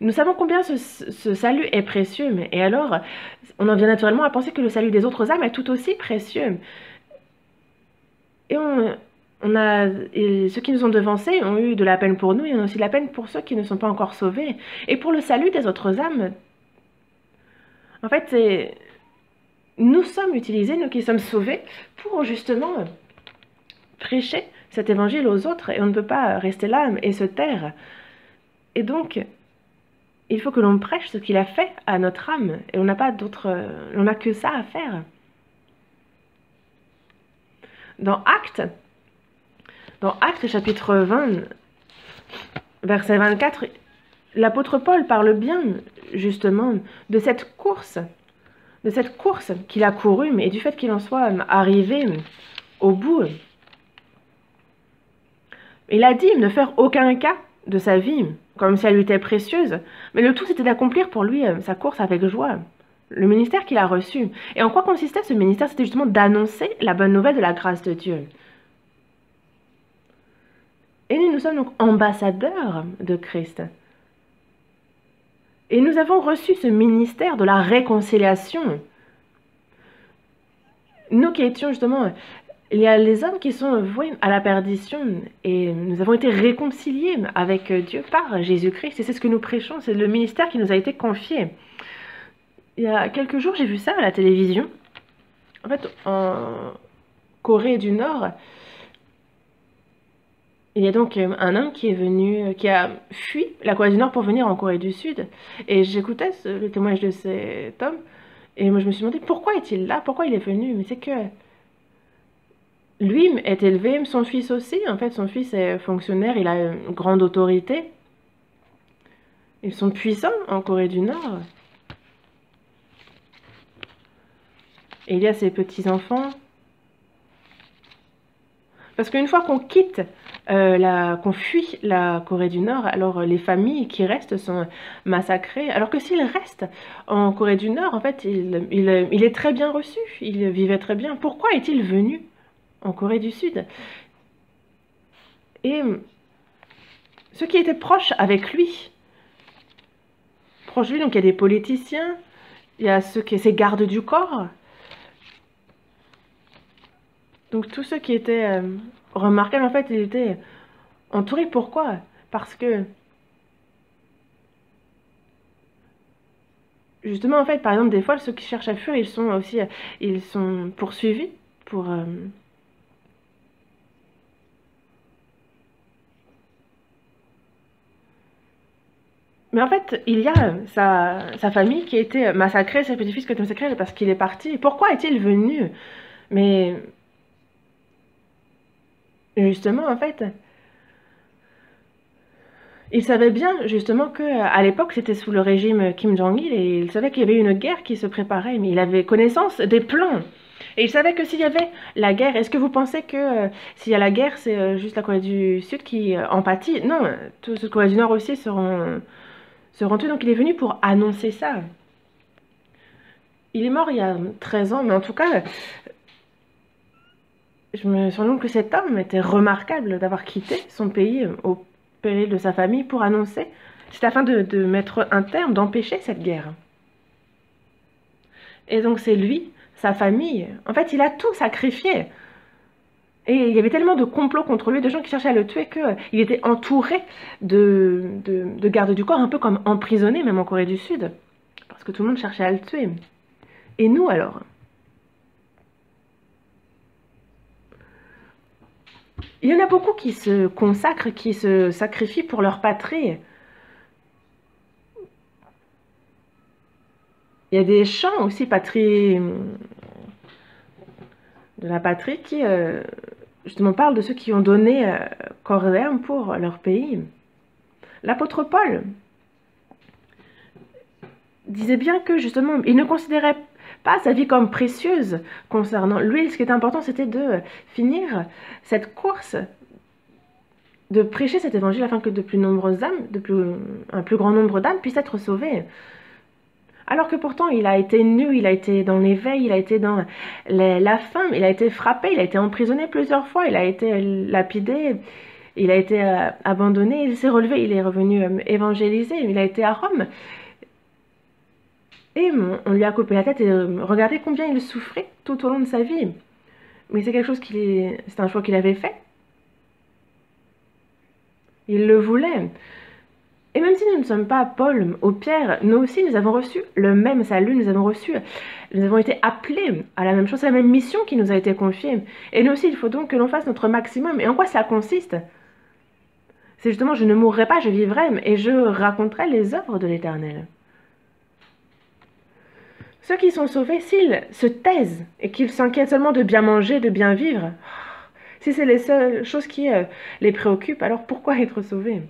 nous savons combien ce salut est précieux. Et alors, on en vient naturellement à penser que le salut des autres âmes est tout aussi précieux. Et ceux qui nous ont devancés ont eu de la peine pour nous, et on a aussi de la peine pour ceux qui ne sont pas encore sauvés. Et pour le salut des autres âmes, en fait, nous sommes utilisés, nous qui sommes sauvés, pour justement prêcher cet évangile aux autres, et on ne peut pas rester là et se taire. Et donc, il faut que l'on prêche ce qu'il a fait à notre âme, et on n'a que ça à faire. Dans Actes chapitre 20, verset 24, l'apôtre Paul parle bien justement de cette course qu'il a courue et du fait qu'il en soit arrivé au bout. Il a dit ne faire aucun cas de sa vie, comme si elle lui était précieuse, mais le tout c'était d'accomplir pour lui sa course avec joie. Le ministère qu'il a reçu. Et en quoi consistait ce ministère? C'était justement d'annoncer la bonne nouvelle de la grâce de Dieu. Et nous sommes donc ambassadeurs de Christ. Et nous avons reçu ce ministère de la réconciliation. Nous qui étions justement... Il y a les hommes qui sont voués à la perdition et nous avons été réconciliés avec Dieu par Jésus-Christ. Et c'est ce que nous prêchons, c'est le ministère qui nous a été confié. Il y a quelques jours, j'ai vu ça à la télévision. En fait, en Corée du Nord, Il y a donc un homme qui est venu, qui a fui la Corée du Nord pour venir en Corée du Sud. Et j'écoutais le témoignage de cet homme, et moi je me suis demandé pourquoi est-il là, pourquoi il est venu. Mais c'est que lui est élevé, son fils aussi. En fait, son fils est fonctionnaire, il a une grande autorité. Ils sont puissants en Corée du Nord. Et il y a ses petits-enfants. Parce qu'une fois qu'on quitte, qu'on fuit la Corée du Nord, alors les familles qui restent sont massacrées. Alors que s'il reste en Corée du Nord, en fait, il est très bien reçu, il vivait très bien. Pourquoi est-il venu en Corée du Sud? Et ceux qui étaient proches avec lui, proches de lui, donc il y a des politiciens, il y a ces gardes du corps. Donc tous ceux qui étaient remarquables, en fait, ils étaient entourés. Pourquoi? Parce que, justement, en fait, par exemple, des fois, ceux qui cherchent à fuir, ils sont poursuivis pour... Mais en fait, il y a sa famille qui a été massacrée, ses petits-fils qui ont été massacrés parce qu'il est parti. Pourquoi est-il venu? Mais justement, en fait, il savait bien justement qu'à l'époque, c'était sous le régime Kim Jong-il et il savait qu'il y avait une guerre qui se préparait, mais il avait connaissance des plans. Et il savait que s'il y avait la guerre, est-ce que vous pensez que s'il y a la guerre, c'est juste la Corée du Sud qui en pâtit? Non, tous ceux de Corée du Nord aussi seront tués. Donc il est venu pour annoncer ça. Il est mort il y a 13 ans, mais en tout cas, je me suis rendu compte que cet homme était remarquable d'avoir quitté son pays au péril de sa famille pour annoncer. C'est afin de mettre un terme, d'empêcher cette guerre. Et donc c'est lui, sa famille. En fait, il a tout sacrifié. Et il y avait tellement de complots contre lui, de gens qui cherchaient à le tuer, qu'il était entouré de gardes du corps, un peu comme emprisonné, même en Corée du Sud. Parce que tout le monde cherchait à le tuer. Et nous alors? Il y en a beaucoup qui se consacrent, qui se sacrifient pour leur patrie. Il y a des chants aussi de la patrie qui justement parlent de ceux qui ont donné corps et âme pour leur pays. L'apôtre Paul disait bien que justement, il ne considérait pas sa vie comme précieuse concernant lui. Ce qui était important, c'était de finir cette course, de prêcher cet évangile afin que de plus nombreuses âmes, un plus grand nombre d'âmes puissent être sauvées. Alors que pourtant, il a été nu, il a été dans l'éveil, il a été dans la faim, il a été frappé, il a été emprisonné plusieurs fois, il a été lapidé, il a été abandonné, il s'est relevé, il est revenu évangéliser, il a été à Rome. Et on lui a coupé la tête et regardez combien il souffrait tout au long de sa vie. Mais c'est quelque chose c'est un choix qu'il avait fait. Il le voulait. Et même si nous ne sommes pas Paul ou Pierre, nous aussi nous avons reçu le même salut, nous avons été appelés à la même chose, c'est la même mission qui nous a été confiée. Et nous aussi, il faut donc que l'on fasse notre maximum. Et en quoi cela consiste? C'est justement, je ne mourrai pas, je vivrai, et je raconterai les œuvres de l'Éternel. Ceux qui sont sauvés, s'ils se taisent et qu'ils s'inquiètent seulement de bien manger, de bien vivre, si c'est les seules choses qui les préoccupent, alors pourquoi être sauvés?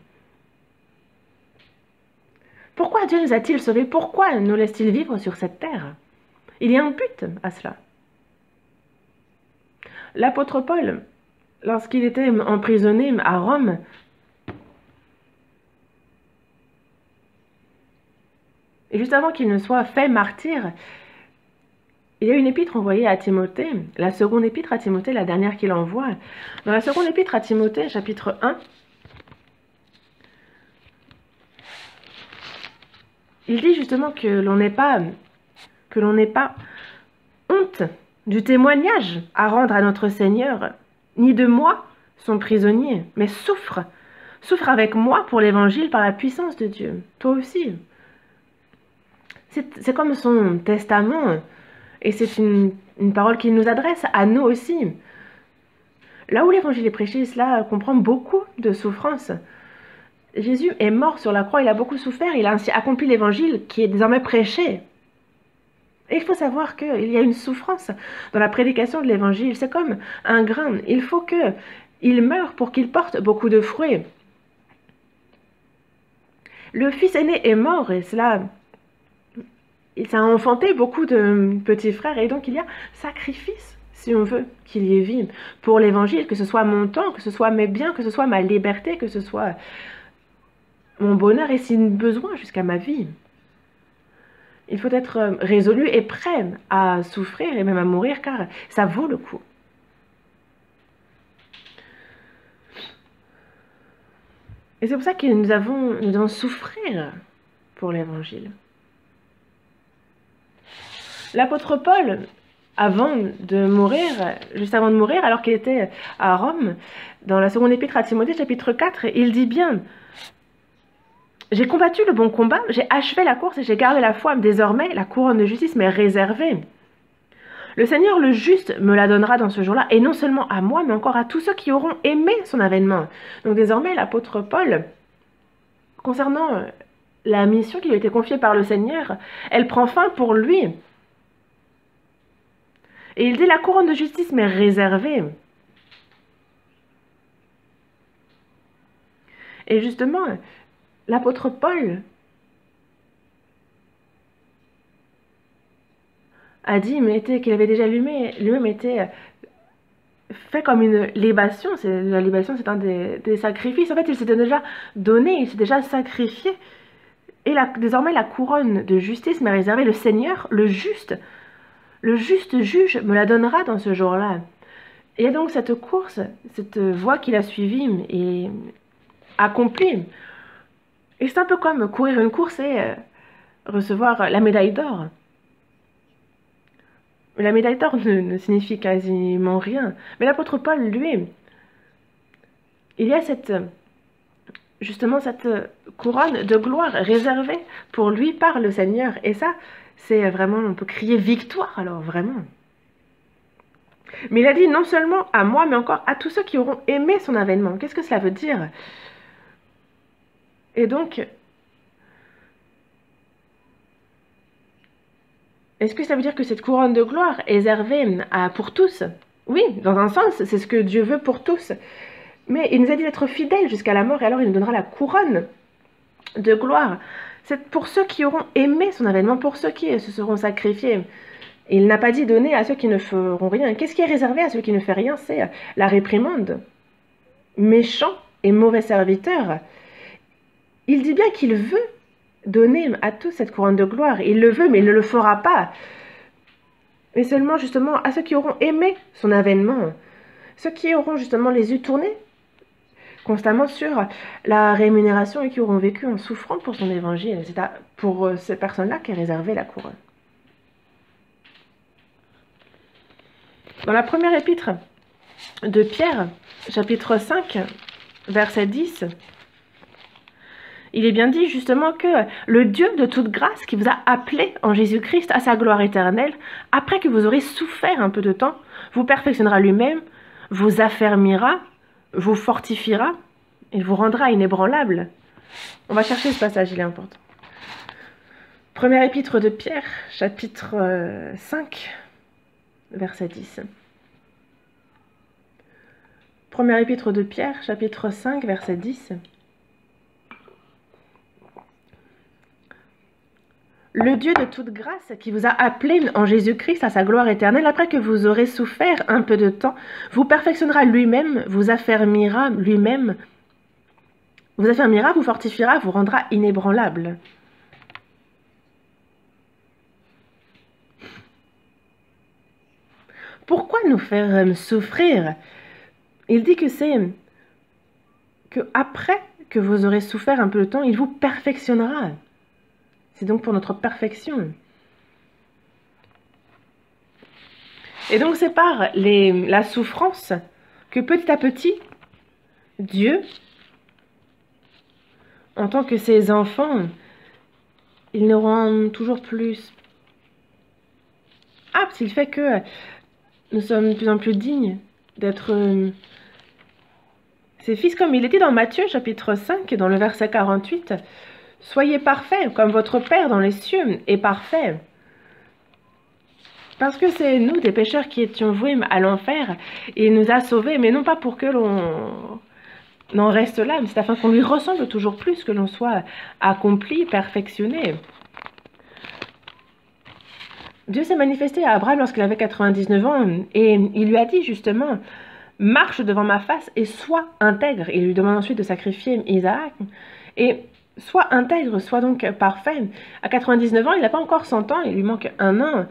Pourquoi Dieu nous a-t-il sauvés? Pourquoi nous laisse-t-il vivre sur cette terre? Il y a un but à cela. L'apôtre Paul, lorsqu'il était emprisonné à Rome, et juste avant qu'il ne soit fait martyr, il y a une épître envoyée à Timothée, la seconde épître à Timothée, la dernière qu'il envoie. Dans la seconde épître à Timothée, chapitre 1, il dit justement que l'on n'ait pas honte du témoignage à rendre à notre Seigneur, ni de moi, son prisonnier, mais souffre avec moi pour l'évangile par la puissance de Dieu. Toi aussi. C'est comme son testament, et c'est une parole qu'il nous adresse à nous aussi. Là où l'évangile est prêché, cela comprend beaucoup de souffrance. Jésus est mort sur la croix, il a beaucoup souffert, il a ainsi accompli l'évangile qui est désormais prêché. Et il faut savoir qu'il y a une souffrance dans la prédication de l'évangile. C'est comme un grain. Il faut qu'il meure pour qu'il porte beaucoup de fruits. Le fils aîné est mort et ça a enfanté beaucoup de petits frères. Et donc il y a sacrifice, si on veut, qu'il y ait vie pour l'évangile, que ce soit mon temps, que ce soit mes biens, que ce soit ma liberté, que ce soit mon bonheur et si besoin jusqu'à ma vie. Il faut être résolu et prêt à souffrir et même à mourir car ça vaut le coup. Et c'est pour ça que nous devons souffrir pour l'évangile. L'apôtre Paul, juste avant de mourir, alors qu'il était à Rome, dans la seconde épître à Timothée, chapitre 4, il dit bien: j'ai combattu le bon combat, j'ai achevé la course et j'ai gardé la foi. Désormais, la couronne de justice m'est réservée. Le Seigneur, le juste, me la donnera dans ce jour-là, et non seulement à moi, mais encore à tous ceux qui auront aimé son avènement. Donc désormais, l'apôtre Paul, concernant la mission qui lui a été confiée par le Seigneur, elle prend fin pour lui. Et il dit: la couronne de justice m'est réservée. Et justement, l'apôtre Paul a dit qu'il avait déjà lui-même été fait comme une libation. La libation, c'est un des sacrifices. En fait, il s'était déjà donné, il s'est déjà sacrifié. Et désormais, la couronne de justice m'est réservée. Le Seigneur, le juste juge, me la donnera dans ce jour-là. Et donc, cette course, cette voie qu'il a suivie et accomplie. Et c'est un peu comme courir une course et recevoir la médaille d'or. La médaille d'or ne signifie quasiment rien. Mais l'apôtre Paul, lui, il y a justement cette couronne de gloire réservée pour lui par le Seigneur. Et ça, c'est vraiment, on peut crier victoire, alors vraiment. Mais il a dit non seulement à moi, mais encore à tous ceux qui auront aimé son avènement. Qu'est-ce que cela veut dire? Et donc, est-ce que ça veut dire que cette couronne de gloire est réservée pour tous? Oui, dans un sens, c'est ce que Dieu veut pour tous. Mais il nous a dit d'être fidèles jusqu'à la mort, et alors il nous donnera la couronne de gloire. C'est pour ceux qui auront aimé son avènement, pour ceux qui se seront sacrifiés. Il n'a pas dit donner à ceux qui ne feront rien. Qu'est-ce qui est réservé à ceux qui ne font rien? C'est la réprimande. Méchant et mauvais serviteur. Il dit bien qu'il veut donner à tous cette couronne de gloire. Il le veut, mais il ne le fera pas. Mais seulement justement à ceux qui auront aimé son avènement. Ceux qui auront justement les yeux tournés constamment sur la rémunération et qui auront vécu en souffrant pour son évangile. C'est pour ces personnes-là qu'est réservée la couronne. Dans la première épître de Pierre, chapitre 5, verset 10, il est bien dit justement que le Dieu de toute grâce qui vous a appelé en Jésus-Christ à sa gloire éternelle, après que vous aurez souffert un peu de temps, vous perfectionnera lui-même, vous affermira, vous fortifiera, il vous rendra inébranlable. On va chercher ce passage, il est important. Première épître de Pierre, chapitre 5, verset 10. Première épître de Pierre, chapitre 5, verset 10. Le Dieu de toute grâce qui vous a appelé en Jésus-Christ à sa gloire éternelle, après que vous aurez souffert un peu de temps, vous perfectionnera lui-même, vous affermira lui-même, vous fortifiera, vous rendra inébranlable. Pourquoi nous faire souffrir? Il dit que c'est que après que vous aurez souffert un peu de temps, il vous perfectionnera. C'est donc pour notre perfection. Et donc c'est par la souffrance que petit à petit, Dieu, en tant que ses enfants, il nous rend toujours plus aptes. Il fait que nous sommes de plus en plus dignes d'être ses fils, comme il est dit dans Matthieu chapitre 5, dans le verset 48. Soyez parfaits, comme votre Père dans les cieux est parfait. Parce que c'est nous, des pécheurs, qui étions voués à l'enfer, et il nous a sauvés, mais non pas pour que l'on en reste là, mais c'est afin qu'on lui ressemble toujours plus, que l'on soit accompli, perfectionné. Dieu s'est manifesté à Abraham lorsqu'il avait 99 ans, et il lui a dit justement, marche devant ma face et sois intègre. Il lui demande ensuite de sacrifier Isaac, et sois intègre, sois donc parfait. À 99 ans, il n'a pas encore 100 ans, il lui manque un an.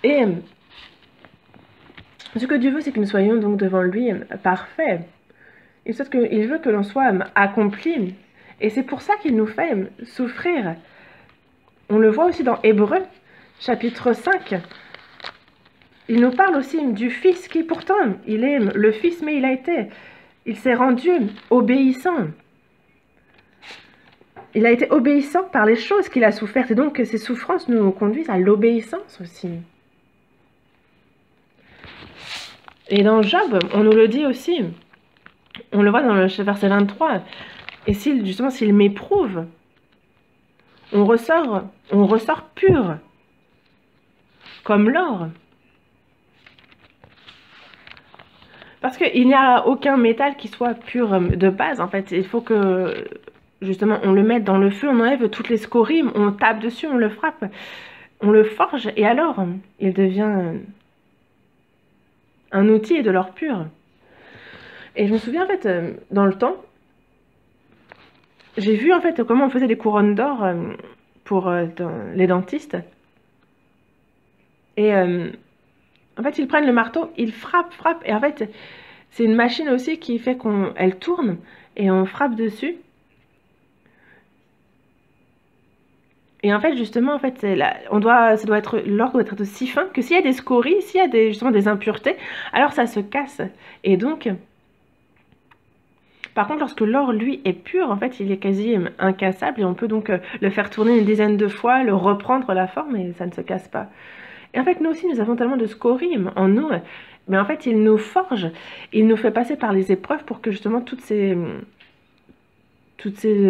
Et ce que Dieu veut, c'est que nous soyons donc devant lui parfaits. Il veut que l'on soit accompli. Et c'est pour ça qu'il nous fait souffrir. On le voit aussi dans Hébreux, chapitre 5. Il nous parle aussi du Fils qui, pourtant, il est le Fils, mais il s'est rendu obéissant. Il a été obéissant par les choses qu'il a souffertes. Et donc, ces souffrances nous conduisent à l'obéissance aussi. Et dans Job, on nous le dit aussi. On le voit dans le verset 23. Et s'il m'éprouve, on ressort pur, comme l'or. Parce qu'il n'y a aucun métal qui soit pur de base. En fait, il faut que, justement, on le mette dans le feu, on enlève toutes les scories, on tape dessus, on le frappe, on le forge, et alors, il devient un outil de l'or pur. Et je me souviens, en fait, dans le temps, j'ai vu, en fait, comment on faisait des couronnes d'or pour les dentistes. Et en fait, ils prennent le marteau, ils frappent, et en fait, c'est une machine aussi qui fait qu'elle tourne, et on frappe dessus. Et en fait, justement, en fait, l'or doit être si fin que s'il y a des scories, s'il y a justement des impuretés, alors ça se casse. Et donc, par contre, lorsque l'or, lui, est pur, en fait, il est quasi incassable, et on peut donc le faire tourner une dizaine de fois, le reprendre la forme, et ça ne se casse pas. Et en fait, nous aussi, nous avons tellement de scories en nous, mais en fait, il nous forge, il nous fait passer par les épreuves pour que justement toutes ces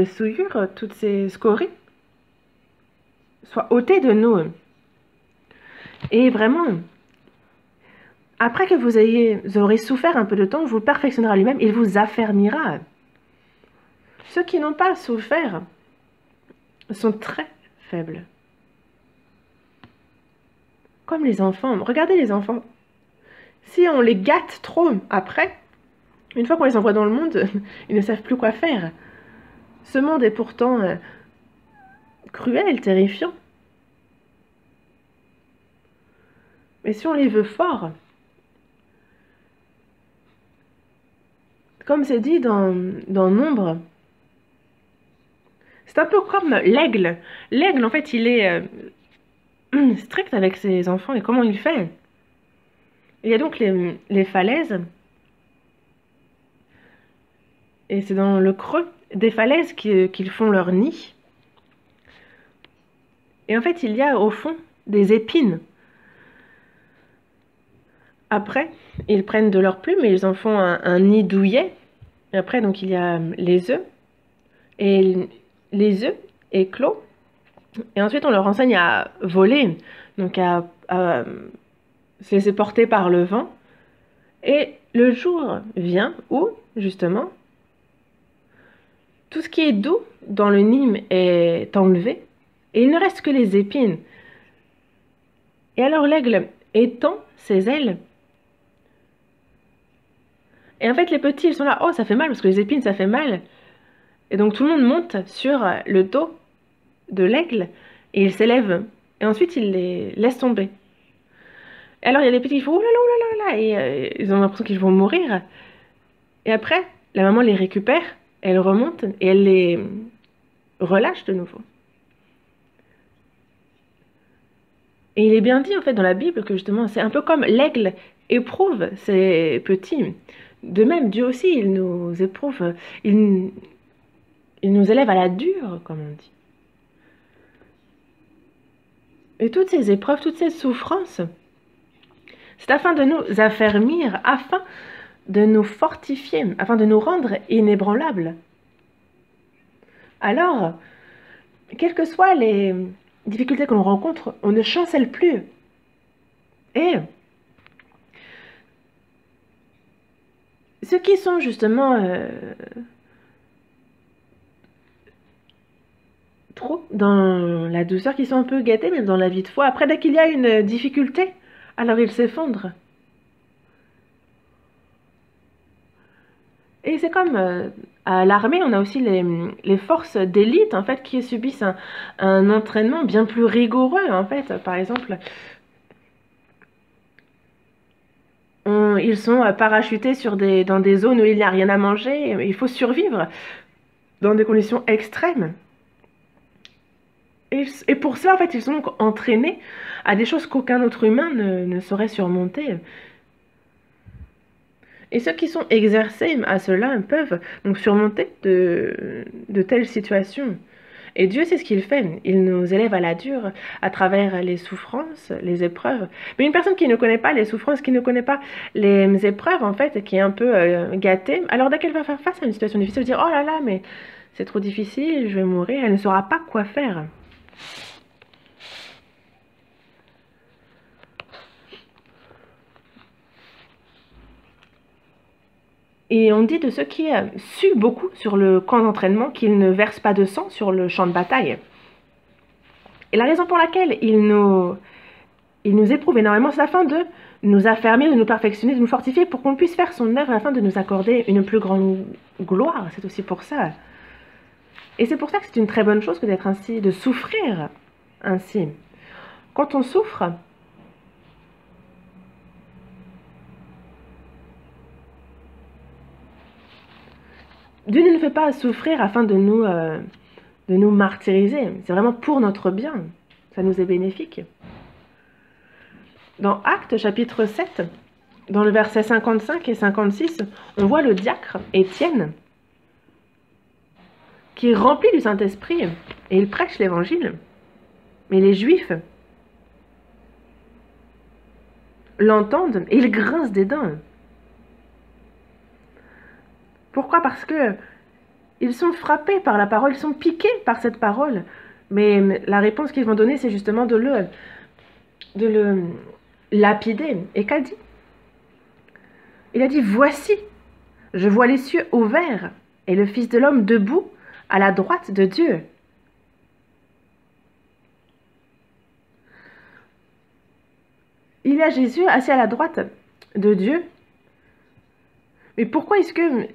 souillures, toutes ces scories soient ôtées de nous. Et vraiment, après que vous aurez souffert un peu de temps, vous le perfectionnera lui-même, il vous affermira. Ceux qui n'ont pas souffert sont très faibles. Comme les enfants. Regardez les enfants. Si on les gâte trop après, une fois qu'on les envoie dans le monde, ils ne savent plus quoi faire. Ce monde est pourtant cruel, terrifiant. Mais si on les veut forts, comme c'est dit dans Nombre, c'est un peu comme l'aigle. L'aigle, en fait, il est strict avec ses enfants. Et comment il fait? Il y a donc les falaises. Et c'est dans le creux des falaises qu'ils font leur nid. Et en fait, il y a au fond des épines. Après, ils prennent de leurs plumes et ils en font un nid douillet. Et après, donc, il y a les œufs. Et les œufs éclosent. Et ensuite, on leur enseigne à voler. Donc, à se laisser porter par le vent. Et le jour vient où, justement, tout ce qui est doux dans le nid est enlevé. Et il ne reste que les épines. Et alors, l'aigle étend ses ailes. Et en fait, les petits, ils sont là, oh, ça fait mal, parce que les épines, ça fait mal. Et donc, tout le monde monte sur le dos de l'aigle, et il s'élève. Et ensuite, il les laisse tomber. Et alors, il y a les petits qui font, oh là là, oh là là, et ils ont l'impression qu'ils vont mourir. Et après, la maman les récupère, elle remonte, et elle les relâche de nouveau. Et il est bien dit, en fait, dans la Bible, que justement, c'est un peu comme l'aigle éprouve ses petits. De même, Dieu aussi, il nous éprouve, il nous élève à la dure, comme on dit. Et toutes ces épreuves, toutes ces souffrances, C'est afin de nous affermir, afin de nous fortifier, afin de nous rendre inébranlables. Alors, quelles que soient les difficultés que l'on rencontre, on ne chancelle plus. Et ceux qui sont justement trop dans la douceur, qui sont un peu gâtés, même dans la vie de foi, après, dès qu'il y a une difficulté, alors ils s'effondrent. Et c'est comme à l'armée, on a aussi les forces d'élite, en fait, qui subissent un entraînement bien plus rigoureux, en fait. Par exemple, ils sont parachutés dans des zones où il n'y a rien à manger. Il faut survivre dans des conditions extrêmes. Et pour cela, en fait, ils sont donc entraînés à des choses qu'aucun autre humain ne saurait surmonter. Et ceux qui sont exercés à cela peuvent donc surmonter de telles situations. Et Dieu, c'est ce qu'il fait. Il nous élève à la dure à travers les souffrances, les épreuves. Mais une personne qui ne connaît pas les souffrances, qui ne connaît pas les épreuves, en fait, qui est un peu gâtée, alors dès qu'elle va faire face à une situation difficile, elle va dire « Oh là là, mais c'est trop difficile, je vais mourir », elle ne saura pas quoi faire. Et on dit de ceux qui suent beaucoup sur le camp d'entraînement qu'ils ne versent pas de sang sur le champ de bataille. Et la raison pour laquelle ils nous éprouvent énormément, c'est afin de nous affermir, de nous perfectionner, de nous fortifier pour qu'on puisse faire son œuvre, afin de nous accorder une plus grande gloire. C'est aussi pour ça. Et c'est pour ça que c'est une très bonne chose que d'être ainsi, de souffrir ainsi. Quand on souffre, Dieu ne nous fait pas souffrir afin de nous martyriser. C'est vraiment pour notre bien. Ça nous est bénéfique. Dans Actes chapitre 7, dans le verset 55 et 56, on voit le diacre Étienne qui est rempli du Saint-Esprit et il prêche l'évangile. Mais les Juifs l'entendent et ils grincent des dents. Pourquoi? Parce que ils sont frappés par la parole, ils sont piqués par cette parole. Mais la réponse qu'ils vont donner, c'est justement de le lapider. Et qu'a dit? Il a dit, voici, je vois les cieux ouverts et le Fils de l'homme debout à la droite de Dieu. Il y a Jésus assis à la droite de Dieu. Mais pourquoi est-ce que,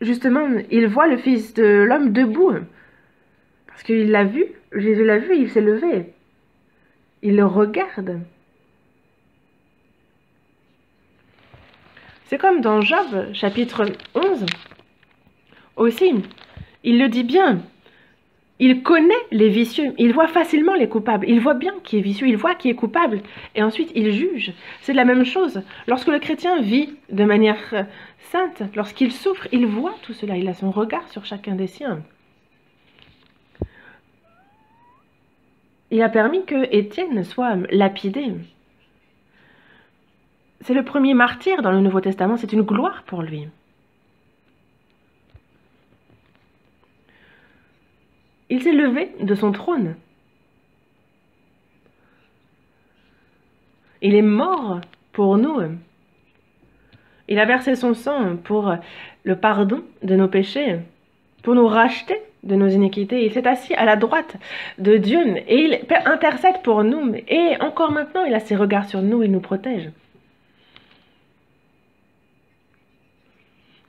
justement, il voit le Fils de l'homme debout? Parce qu'il l'a vu, Jésus l'a vu, il s'est levé. Il le regarde. C'est comme dans Job, chapitre 11. Aussi, il le dit bien. Il connaît les vicieux, il voit facilement les coupables, il voit bien qui est vicieux, il voit qui est coupable, et ensuite il juge. C'est la même chose. Lorsque le chrétien vit de manière sainte, lorsqu'il souffre, il voit tout cela, il a son regard sur chacun des siens. Il a permis que Étienne soit lapidé. C'est le premier martyr dans le Nouveau Testament, c'est une gloire pour lui. Il s'est levé de son trône. Il est mort pour nous. Il a versé son sang pour le pardon de nos péchés, pour nous racheter de nos iniquités. Il s'est assis à la droite de Dieu et il intercède pour nous. Et encore maintenant, il a ses regards sur nous, il nous protège.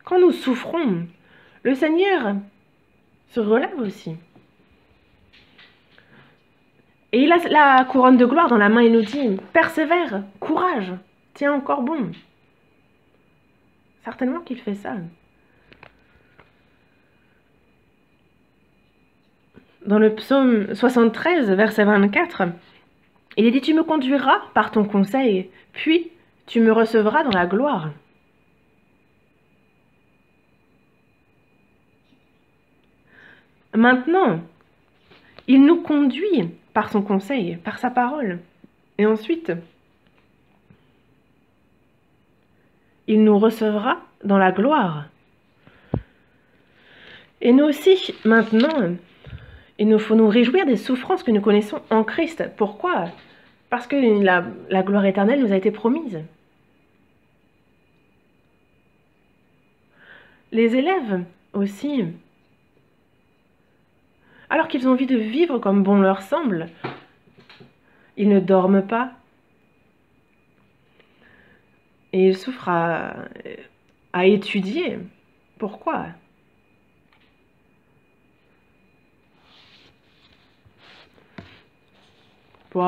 Quand nous souffrons, le Seigneur se relève aussi. Et il a la couronne de gloire dans la main, il nous dit, persévère, courage, tiens encore bon. Certainement qu'il fait ça. Dans le psaume 73, verset 24, il est dit, tu me conduiras par ton conseil, puis tu me recevras dans la gloire. Maintenant, il nous conduit par son conseil, par sa parole. Et ensuite, il nous recevra dans la gloire. Et nous aussi, maintenant, il nous faut nous réjouir des souffrances que nous connaissons en Christ. Pourquoi? Parce que la gloire éternelle nous a été promise. Les élèves aussi, alors qu'ils ont envie de vivre comme bon leur semble, ils ne dorment pas. Et ils souffrent à étudier. Pourquoi? Pour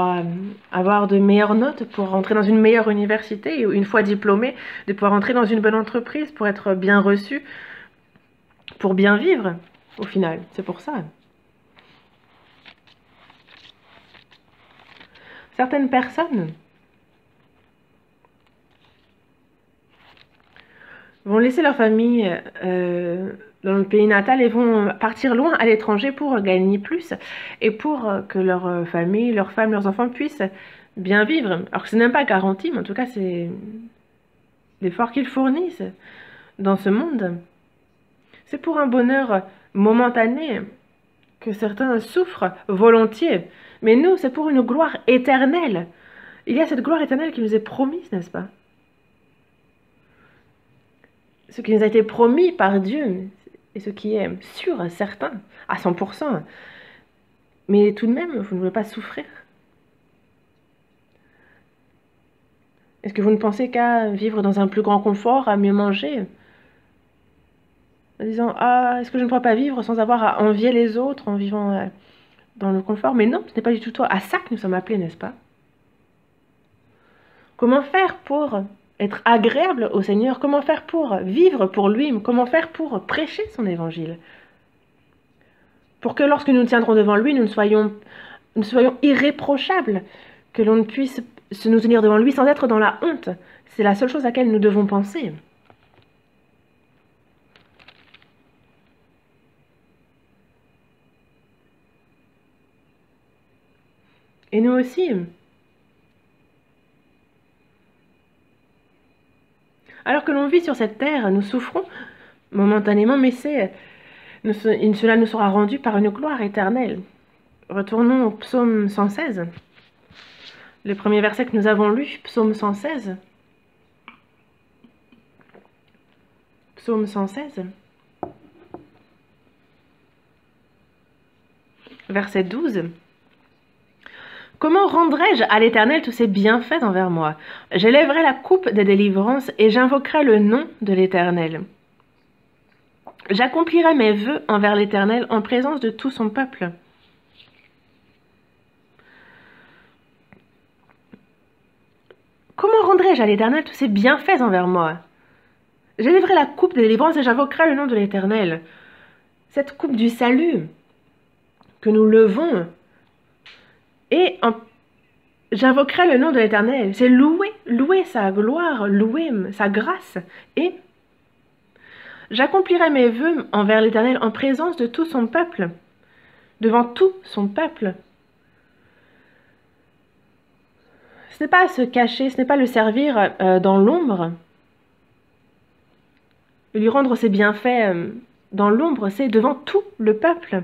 avoir de meilleures notes, pour rentrer dans une meilleure université, et une fois diplômé, de pouvoir entrer dans une bonne entreprise, pour être bien reçu, pour bien vivre, au final. C'est pour ça. Certaines personnes vont laisser leur famille dans le pays natal et vont partir loin à l'étranger pour gagner plus et pour que leur famille, leurs femmes, leurs enfants puissent bien vivre. Alors que ce n'est même pas garanti, mais en tout cas, c'est l'effort qu'ils fournissent dans ce monde. C'est pour un bonheur momentané que certains souffrent volontiers. Mais nous, c'est pour une gloire éternelle. Il y a cette gloire éternelle qui nous est promise, n'est-ce pas? Ce qui nous a été promis par Dieu, et ce qui est sûr, certain, à 100%. Mais tout de même, vous ne voulez pas souffrir. Est-ce que vous ne pensez qu'à vivre dans un plus grand confort, à mieux manger? En disant, ah, est-ce que je ne pourrais pas vivre sans avoir à envier les autres en vivant dans le confort? Mais non, ce n'est pas du tout à ça que nous sommes appelés, n'est-ce pas? Comment faire pour être agréable au Seigneur? Comment faire pour vivre pour lui? Comment faire pour prêcher son évangile? Pour que lorsque nous tiendrons devant lui, nous soyons irréprochables, que l'on puisse nous tenir devant lui sans être dans la honte. C'est la seule chose à laquelle nous devons penser. Et nous aussi. Alors que l'on vit sur cette terre, nous souffrons momentanément, mais cela nous sera rendu par une gloire éternelle. Retournons au psaume 116. Le premier verset que nous avons lu, psaume 116. Psaume 116. Verset 12. Comment rendrai-je à l'Éternel tous ses bienfaits envers moi? J'élèverai la coupe des délivrances et j'invoquerai le nom de l'Éternel. J'accomplirai mes vœux envers l'Éternel en présence de tout son peuple. Comment rendrai-je à l'Éternel tous ses bienfaits envers moi? J'élèverai la coupe des délivrances et j'invoquerai le nom de l'Éternel. Cette coupe du salut que nous levons, et j'invoquerai le nom de l'Éternel. C'est louer sa gloire, louer sa grâce. Et j'accomplirai mes vœux envers l'Éternel en présence de tout son peuple, devant tout son peuple. Ce n'est pas se cacher, ce n'est pas le servir dans l'ombre. Lui rendre ses bienfaits dans l'ombre, c'est devant tout le peuple.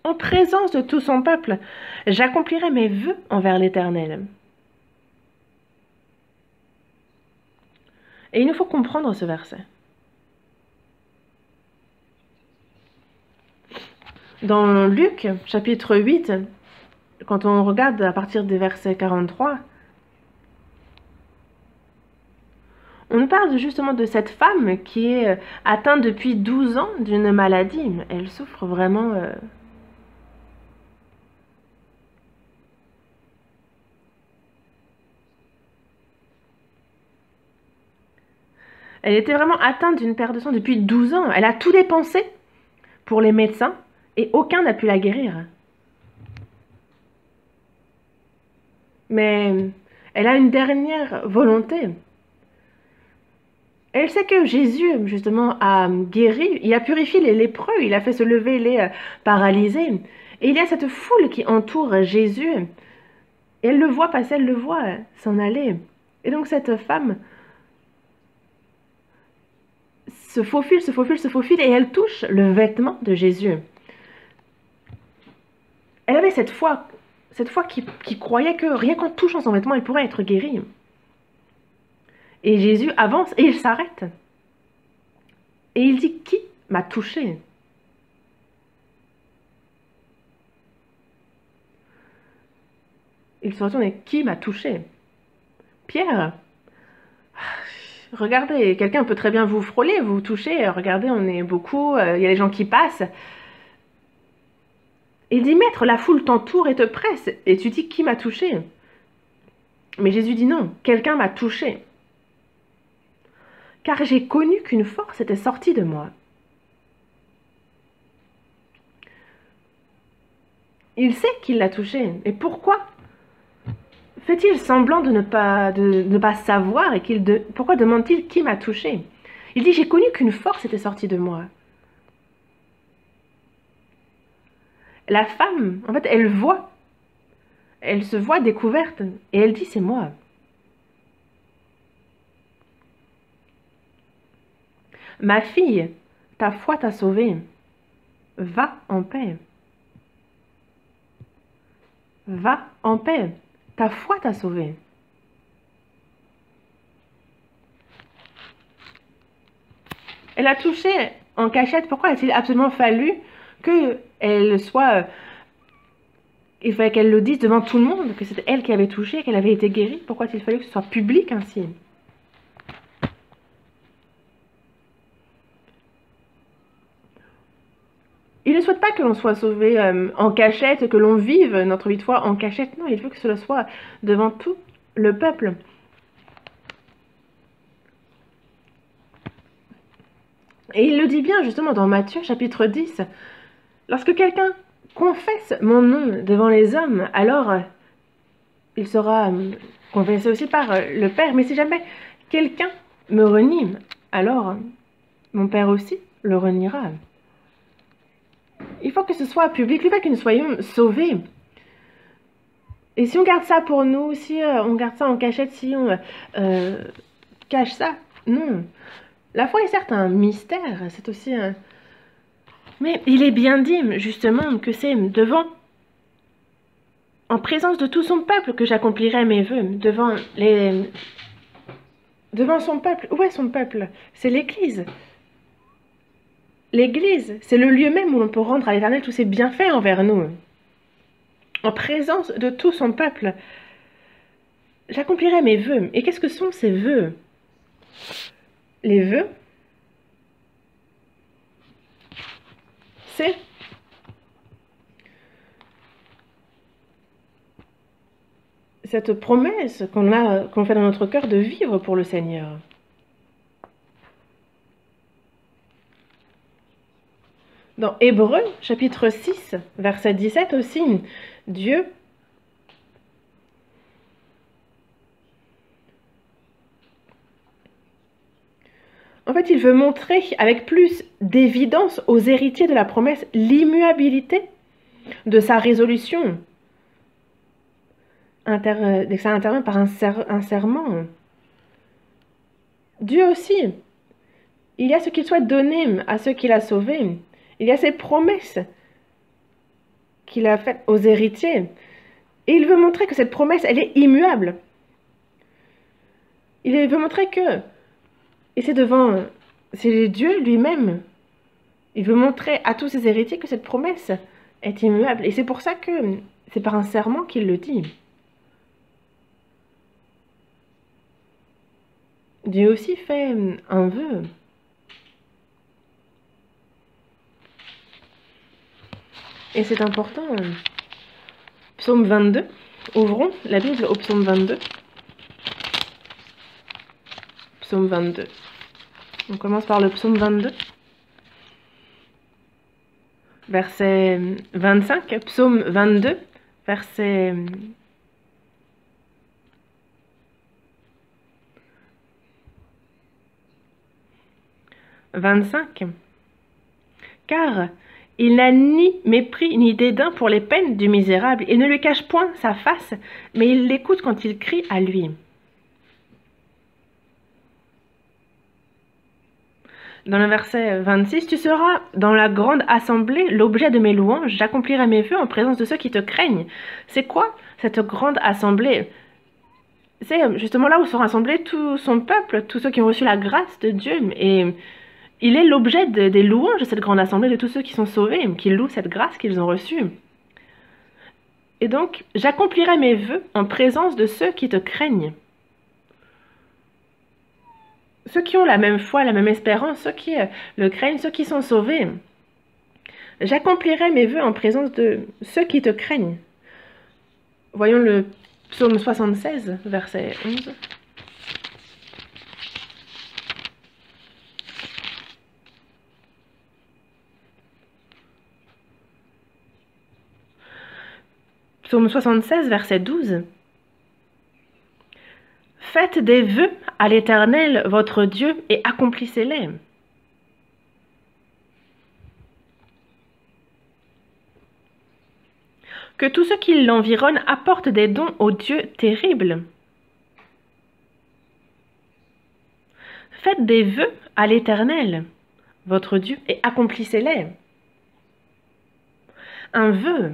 En présence de tout son peuple, j'accomplirai mes vœux envers l'Éternel. Et il nous faut comprendre ce verset. Dans Luc, chapitre 8, quand on regarde à partir des versets 43, on parle justement de cette femme qui est atteinte depuis 12 ans d'une maladie. Elle souffre vraiment... Elle était vraiment atteinte d'une perte de sang depuis 12 ans. Elle a tout dépensé pour les médecins et aucun n'a pu la guérir. Mais elle a une dernière volonté. Elle sait que Jésus, justement, a guéri, il a purifié les lépreux, il a fait se lever les paralysés. Et il y a cette foule qui entoure Jésus. Et elle le voit passer, elle le voit s'en aller. Et donc cette femme se faufile, et elle touche le vêtement de Jésus. Elle avait cette foi qui croyait que rien qu'en touchant son vêtement, elle pourrait être guérie. Et Jésus avance et il s'arrête. Et il dit, qui m'a touché? Il se retourne et qui m'a touché? Pierre, regardez, quelqu'un peut très bien vous frôler, vous toucher. Regardez, on est beaucoup, il y a des gens qui passent. Il dit, maître, la foule t'entoure et te presse. Et tu dis, qui m'a touché? Mais Jésus dit non, quelqu'un m'a touché. Car j'ai connu qu'une force était sortie de moi. Il sait qu'il l'a touché. Et pourquoi fait-il semblant de ne pas savoir et pourquoi demande-t-il qui m'a touché? Il dit, j'ai connu qu'une force était sortie de moi. La femme, en fait, elle se voit découverte et elle dit, c'est moi. Ma fille, ta foi t'a sauvée. Va en paix. Va en paix. Ta foi t'a sauvée. Elle a touché en cachette. Pourquoi a-t-il absolument fallu qu'elle soit... Il fallait qu'elle le dise devant tout le monde, que c'était elle qui avait touché, qu'elle avait été guérie. Pourquoi a-t-il fallu que ce soit public ainsi? Il ne souhaite pas que l'on soit sauvé en cachette, que l'on vive notre vie de foi en cachette. Non, il veut que cela soit devant tout le peuple. Et il le dit bien justement dans Matthieu chapitre 10. Lorsque quelqu'un confesse mon nom devant les hommes, alors il sera confessé aussi par le Père. Mais si jamais quelqu'un me renie, alors mon Père aussi le reniera. Il faut que ce soit public, le fait que nous soyons sauvés. Et si on garde ça pour nous, si on garde ça en cachette, si on cache ça, non. La foi est certes un mystère, c'est aussi un... Mais il est bien dit, justement, que c'est en présence de tout son peuple que j'accomplirai mes vœux, devant son peuple. Où est son peuple? C'est l'Église. L'Église, c'est le lieu même où l'on peut rendre à l'Éternel tous ses bienfaits envers nous. En présence de tout son peuple, j'accomplirai mes vœux. Et qu'est-ce que sont ces vœux? Les vœux, c'est cette promesse qu'on fait dans notre cœur de vivre pour le Seigneur. Dans Hébreux, chapitre 6, verset 17 aussi, Dieu en fait, il veut montrer avec plus d'évidence aux héritiers de la promesse l'immuabilité de sa résolution. Que ça intervient par un serment. Dieu aussi, il y a ce qu'il souhaite donner à ceux qu'il a sauvés. Il y a ces promesses qu'il a faites aux héritiers. Et il veut montrer que cette promesse, elle est immuable. Il veut montrer que... Et c'est Dieu lui-même. Il veut montrer à tous ses héritiers que cette promesse est immuable. Et c'est pour ça que c'est par un serment qu'il le dit. Dieu aussi fait un vœu. Et c'est important. Psaume 22. Ouvrons la Bible au psaume 22. Psaume 22. On commence par le psaume 22. Verset 25. Psaume 22. Verset 25. Car il n'a ni mépris ni dédain pour les peines du misérable. Il ne lui cache point sa face, mais il l'écoute quand il crie à lui. Dans le verset 26, tu seras dans la grande assemblée l'objet de mes louanges, j'accomplirai mes vœux en présence de ceux qui te craignent. C'est quoi cette grande assemblée? C'est justement là où sont rassemblés tout son peuple, tous ceux qui ont reçu la grâce de Dieu. Et il est l'objet des louanges de cette grande assemblée, de tous ceux qui sont sauvés, qui louent cette grâce qu'ils ont reçue. Et donc, j'accomplirai mes vœux en présence de ceux qui te craignent. Ceux qui ont la même foi, la même espérance, ceux qui le craignent, ceux qui sont sauvés. J'accomplirai mes vœux en présence de ceux qui te craignent. Voyons le psaume 76, verset 11. Psaume 76, verset 12. Faites des vœux à l'Éternel, votre Dieu, et accomplissez-les. Que tous ceux qui l'environnent apportent des dons au Dieu terrible. Faites des vœux à l'Éternel, votre Dieu, et accomplissez-les. Un vœu,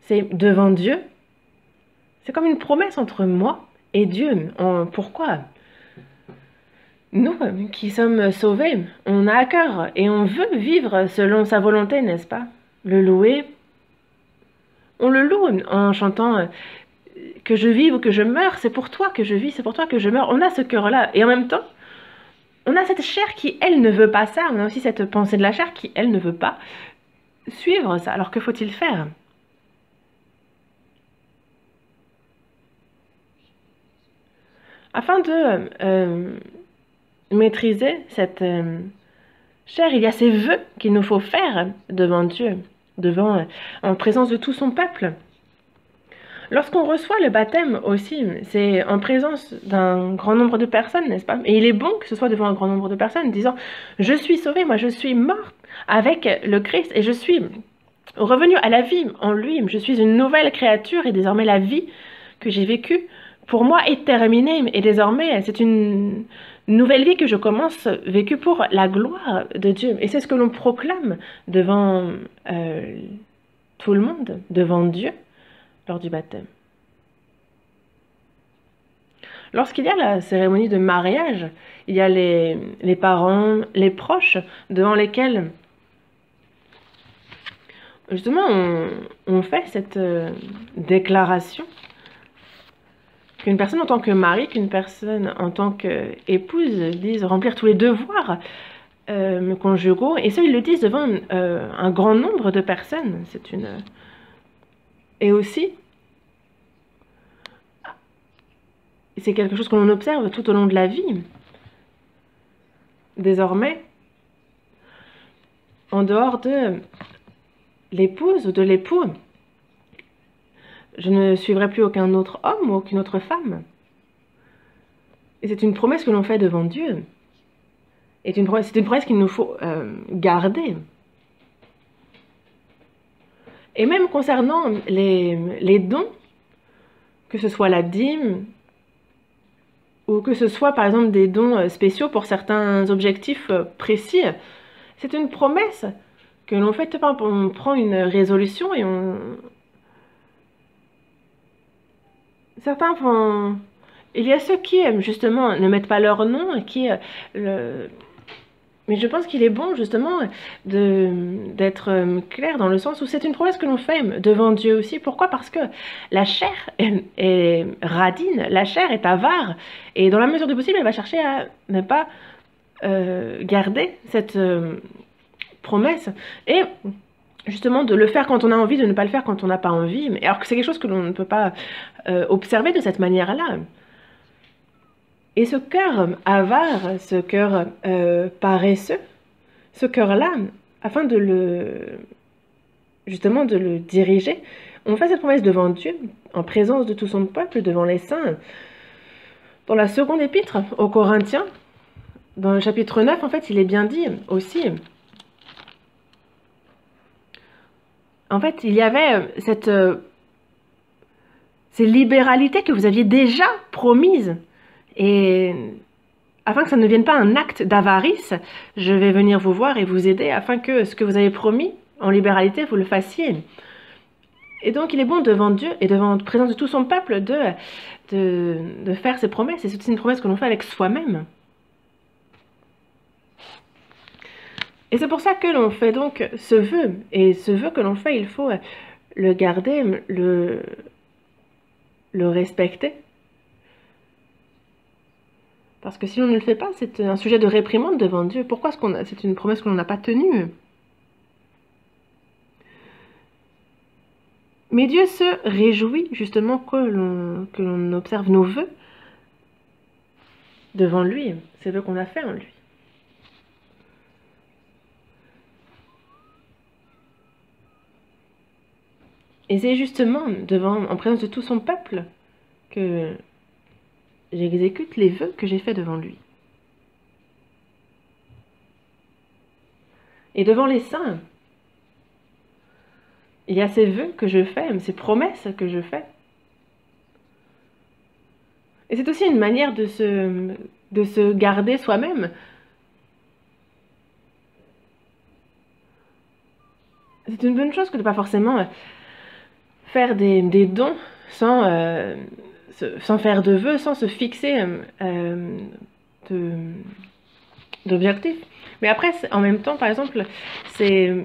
c'est devant Dieu. C'est comme une promesse entre moi et Dieu. Pourquoi? Nous, qui sommes sauvés, on a à cœur et on veut vivre selon sa volonté, n'est-ce pas? Le louer. On le loue en chantant que je vive ou que je meure, c'est pour toi que je vis, c'est pour toi que je meurs. On a ce cœur-là. Et en même temps, on a cette chair qui, elle, ne veut pas ça. On a aussi cette pensée de la chair qui, elle, ne veut pas suivre ça. Alors que faut-il faire? Afin de maîtriser cette chair, il y a ces vœux qu'il nous faut faire devant Dieu, en présence de tout son peuple. Lorsqu'on reçoit le baptême aussi, c'est en présence d'un grand nombre de personnes, n'est-ce pas? Et il est bon que ce soit devant un grand nombre de personnes, disant « Je suis sauvé, moi je suis mort avec le Christ et je suis revenu à la vie en lui. Je suis une nouvelle créature et désormais la vie que j'ai vécue pour moi est terminée. Et désormais, c'est une nouvelle vie que je commence, vécue pour la gloire de Dieu. » Et c'est ce que l'on proclame devant tout le monde, devant Dieu, lors du baptême. Lorsqu'il y a la cérémonie de mariage, il y a les parents, les proches, devant lesquels, justement, on fait cette déclaration qu'une personne en tant que mari, qu'une personne en tant qu'épouse dise remplir tous les devoirs conjugaux. Et ça, ils le disent devant un grand nombre de personnes. Et aussi, c'est quelque chose que l'on observe tout au long de la vie. Désormais, en dehors de l'épouse ou de l'époux, je ne suivrai plus aucun autre homme ou aucune autre femme. Et c'est une promesse que l'on fait devant Dieu. Et c'est une promesse qu'il nous faut garder. Et même concernant les dons, que ce soit la dîme, ou que ce soit par exemple des dons spéciaux pour certains objectifs précis, c'est une promesse que l'on fait. On prend une résolution et certains vont... Il y a ceux qui, justement, ne mettent pas leur nom, mais je pense qu'il est bon, justement, d'être clair dans le sens où c'est une promesse que l'on fait devant Dieu aussi. Pourquoi? Parce que la chair est radine, la chair est avare, et dans la mesure du possible, elle va chercher à ne pas garder cette promesse. Et justement, de le faire quand on a envie, de ne pas le faire quand on n'a pas envie. Alors que c'est quelque chose que l'on ne peut pas observer de cette manière-là. Et ce cœur avare, ce cœur paresseux, ce cœur-là, afin justement de le diriger, on fait cette promesse devant Dieu, en présence de tout son peuple, devant les saints. Dans la seconde épître aux Corinthiens, dans le chapitre 9, en fait, il est bien dit aussi. En fait, il y avait ces libéralités que vous aviez déjà promises. Et afin que ça ne devienne pas un acte d'avarice, je vais venir vous voir et vous aider afin que ce que vous avez promis en libéralité, vous le fassiez. Et donc, il est bon devant Dieu et devant la présence de tout son peuple de faire ses promesses. Et c'est aussi une promesse que l'on fait avec soi-même. Et c'est pour ça que l'on fait donc ce vœu. Et ce vœu que l'on fait, il faut le garder, le respecter. Parce que si on ne le fait pas, c'est un sujet de réprimande devant Dieu. Pourquoi c'est une promesse que l'on n'a pas tenue? Mais Dieu se réjouit justement que l'on observe nos vœux devant lui, ces vœux qu'on a fait en lui. Et c'est justement en présence de tout son peuple que j'exécute les vœux que j'ai faits devant lui. Et devant les saints, il y a ces vœux que je fais, ces promesses que je fais. Et c'est aussi une manière de se garder soi-même. C'est une bonne chose que de ne pas forcément faire des dons sans faire de vœux, sans se fixer d'objectifs. Mais après, en même temps, par exemple, c'est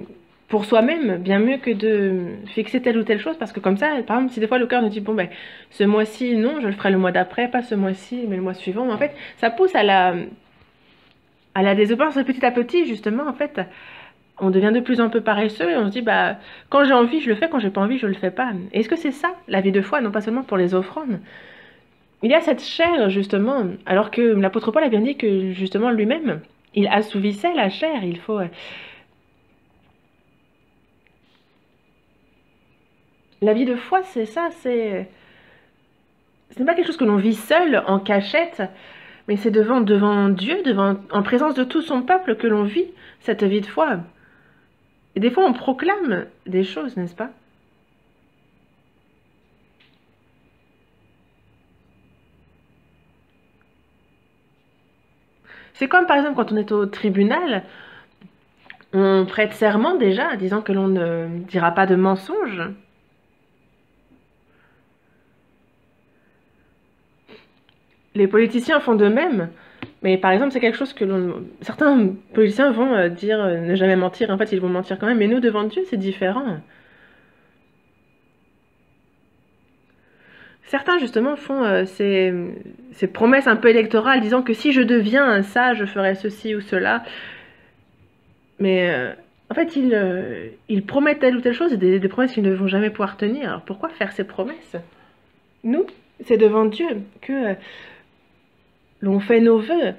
pour soi-même bien mieux que de fixer telle ou telle chose, parce que comme ça, par exemple, si des fois le cœur nous dit, bon, ben, ce mois-ci, non, je le ferai le mois d'après, pas ce mois-ci, mais le mois suivant, en fait, ça pousse à la désobéissance petit à petit, justement, en fait, on devient de plus en plus paresseux et on se dit, bah, quand j'ai envie, je le fais, quand j'ai pas envie, je le fais pas. Est-ce que c'est ça, la vie de foi, non pas seulement pour les offrandes? Il y a cette chair, justement, alors que l'apôtre Paul a bien dit que, justement, lui-même, il assouvissait la chair. Il faut... La vie de foi, c'est ça, ce n'est pas quelque chose que l'on vit seul, en cachette, mais c'est devant Dieu, en présence de tout son peuple que l'on vit cette vie de foi. Et des fois, on proclame des choses, n'est-ce pas? C'est comme, par exemple, quand on est au tribunal, on prête serment déjà, disant que l'on ne dira pas de mensonges. Les politiciens font de même, mais par exemple, c'est quelque chose que certains politiciens vont dire ne jamais mentir, en fait, ils vont mentir quand même, mais nous, devant Dieu, c'est différent. Certains, justement, font ces promesses un peu électorales, disant que si je deviens ça, je ferai ceci ou cela. Mais en fait, ils promettent telle ou telle chose, et des promesses qu'ils ne vont jamais pouvoir tenir. Alors pourquoi faire ces promesses? Nous, c'est devant Dieu que l'on fait nos vœux.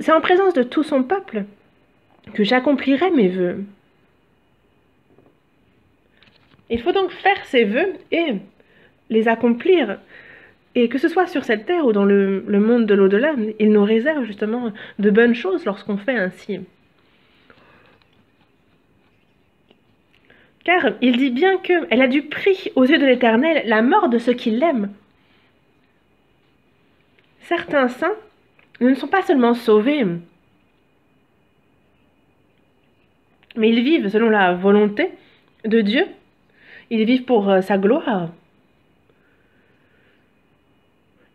C'est en présence de tout son peuple que j'accomplirai mes vœux. Il faut donc faire ces vœux et les accomplir. Et que ce soit sur cette terre ou dans le monde de l'au-delà, il nous réserve justement de bonnes choses lorsqu'on fait ainsi. Car il dit bien qu'elle a du prix aux yeux de l'Éternel la mort de ceux qui l'aiment. Certains saints ne sont pas seulement sauvés, mais ils vivent selon la volonté de Dieu. Ils vivent pour sa gloire.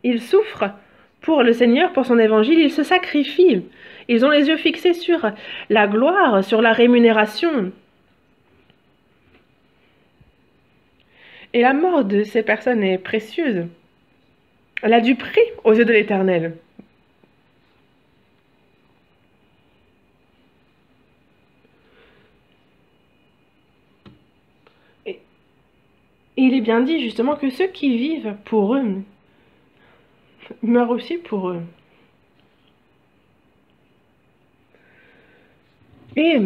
Ils souffrent pour le Seigneur, pour son évangile. Ils se sacrifient. Ils ont les yeux fixés sur la gloire, sur la rémunération. Et la mort de ces personnes est précieuse. Elle a du prix aux yeux de l'Éternel. Et il est bien dit justement que ceux qui vivent pour eux meurent aussi pour eux. Et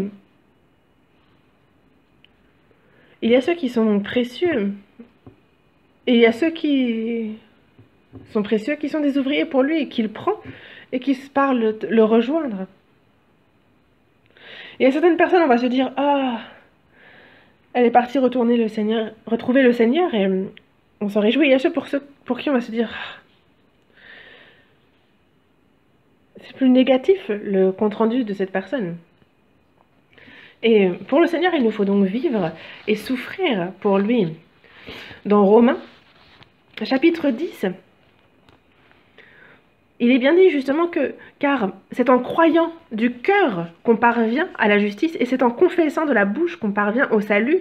il y a ceux qui sont précieux. Et il y a ceux qui sont précieux, qui sont des ouvriers pour lui, et qu'il prend, et qui se parlent le rejoindre. Et à certaines personnes, on va se dire, ah, elle est partie retrouver le Seigneur, et on s'en réjouit. Il y a ceux pour qui on va se dire, c'est plus négatif, le compte-rendu de cette personne. Et pour le Seigneur, il nous faut donc vivre et souffrir pour lui. Dans Romains, chapitre 10, il est bien dit justement que, car c'est en croyant du cœur qu'on parvient à la justice, et c'est en confessant de la bouche qu'on parvient au salut.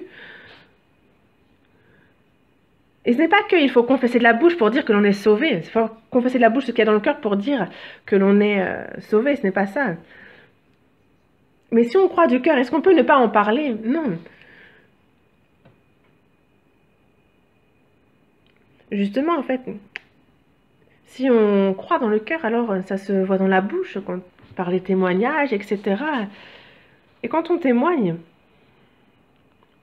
Et ce n'est pas qu'il faut confesser de la bouche pour dire que l'on est sauvé. Il faut confesser de la bouche ce qu'il y a dans le cœur pour dire que l'on est sauvé. Ce n'est pas ça. Mais si on croit du cœur, est-ce qu'on peut ne pas en parler? Non. Justement, en fait, si on croit dans le cœur, alors ça se voit dans la bouche, par les témoignages, etc. Et quand on témoigne,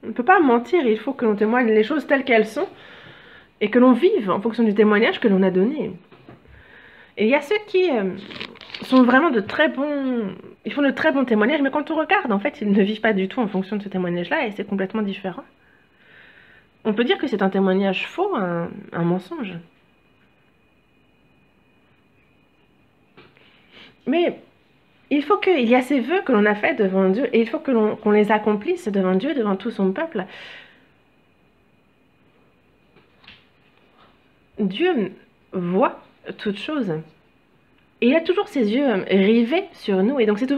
on ne peut pas mentir. Il faut que l'on témoigne les choses telles qu'elles sont et que l'on vive en fonction du témoignage que l'on a donné. Et il y a ceux qui sont vraiment de très bons... Ils font de très bons témoignages, mais quand on regarde, en fait, ils ne vivent pas du tout en fonction de ce témoignage-là, et c'est complètement différent. On peut dire que c'est un témoignage faux, un mensonge. Mais il faut qu'il y a ces vœux que l'on a faits devant Dieu, et il faut que qu'on les accomplisse devant Dieu, devant tout son peuple. Dieu voit toutes choses. Et il a toujours ses yeux rivés sur nous. Et donc c'est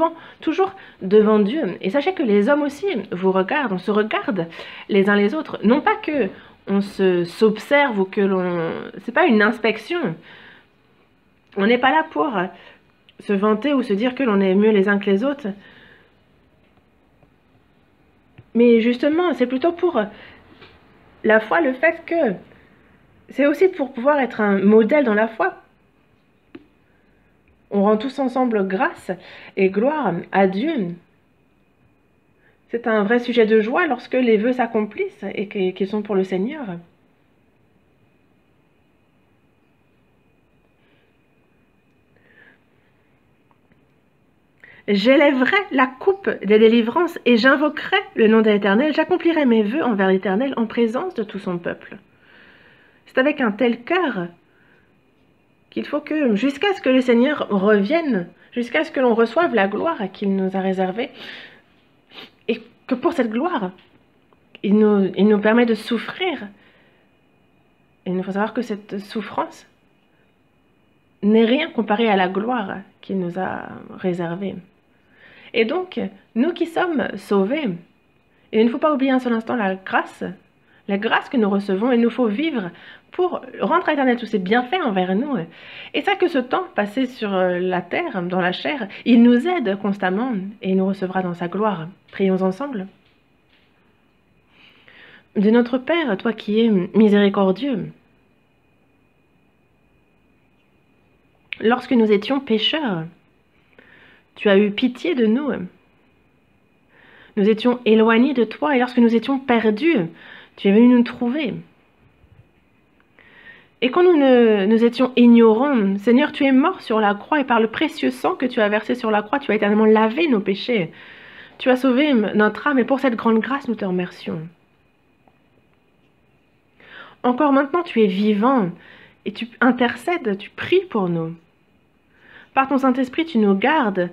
toujours devant Dieu. Et sachez que les hommes aussi vous regardent. On se regarde les uns les autres. Non pas que on s'observe ou que l'on... C'est pas une inspection. On n'est pas là pour se vanter ou se dire que l'on est mieux les uns que les autres. Mais justement, c'est plutôt pour la foi, le fait que... C'est aussi pour pouvoir être un modèle dans la foi. On rend tous ensemble grâce et gloire à Dieu. C'est un vrai sujet de joie lorsque les vœux s'accomplissent et qu'ils sont pour le Seigneur. J'élèverai la coupe des délivrances et j'invoquerai le nom de l'Éternel. J'accomplirai mes vœux envers l'Éternel en présence de tout son peuple. C'est avec un tel cœur qu'il faut que, jusqu'à ce que le Seigneur revienne, jusqu'à ce que l'on reçoive la gloire qu'il nous a réservée, et que pour cette gloire, il nous permet de souffrir. Et il faut savoir que cette souffrance n'est rien comparé à la gloire qu'il nous a réservée. Et donc, nous qui sommes sauvés, et il ne faut pas oublier un seul instant la grâce que nous recevons, il nous faut vivre pour rendre à l'Éternel tous ses bienfaits envers nous. Et ça que ce temps passé sur la terre, dans la chair, il nous aide constamment et il nous recevra dans sa gloire. Prions ensemble. De notre Père, toi qui es miséricordieux, lorsque nous étions pécheurs, tu as eu pitié de nous. Nous étions éloignés de toi et lorsque nous étions perdus, tu es venu nous trouver. Et quand nous étions ignorants, Seigneur, tu es mort sur la croix et par le précieux sang que tu as versé sur la croix, tu as éternellement lavé nos péchés. Tu as sauvé notre âme et pour cette grande grâce, nous te remercions. Encore maintenant, tu es vivant et tu intercèdes, tu pries pour nous. Par ton Saint-Esprit, tu nous gardes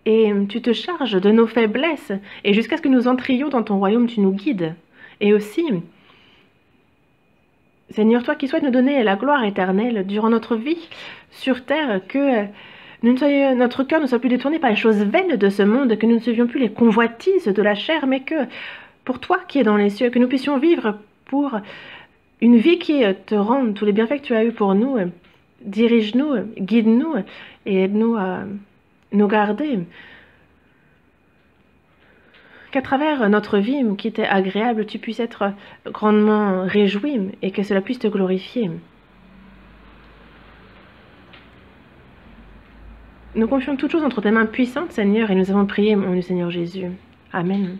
et tu te charges de nos faiblesses et jusqu'à ce que nous entrions dans ton royaume, tu nous guides. Et aussi, Seigneur, toi qui souhaites nous donner la gloire éternelle durant notre vie sur terre, que notre cœur ne soit plus détourné par les choses vaines de ce monde, que nous ne suivions plus les convoitises de la chair, mais que pour toi qui es dans les cieux, que nous puissions vivre pour une vie qui te rende tous les bienfaits que tu as eus pour nous. Dirige-nous, guide-nous et aide-nous à nous garder. Qu'à travers notre vie qui était agréable, tu puisses être grandement réjoui et que cela puisse te glorifier. Nous confions toutes choses entre tes mains puissantes, Seigneur, et nous avons prié au nom du Seigneur Jésus. Amen.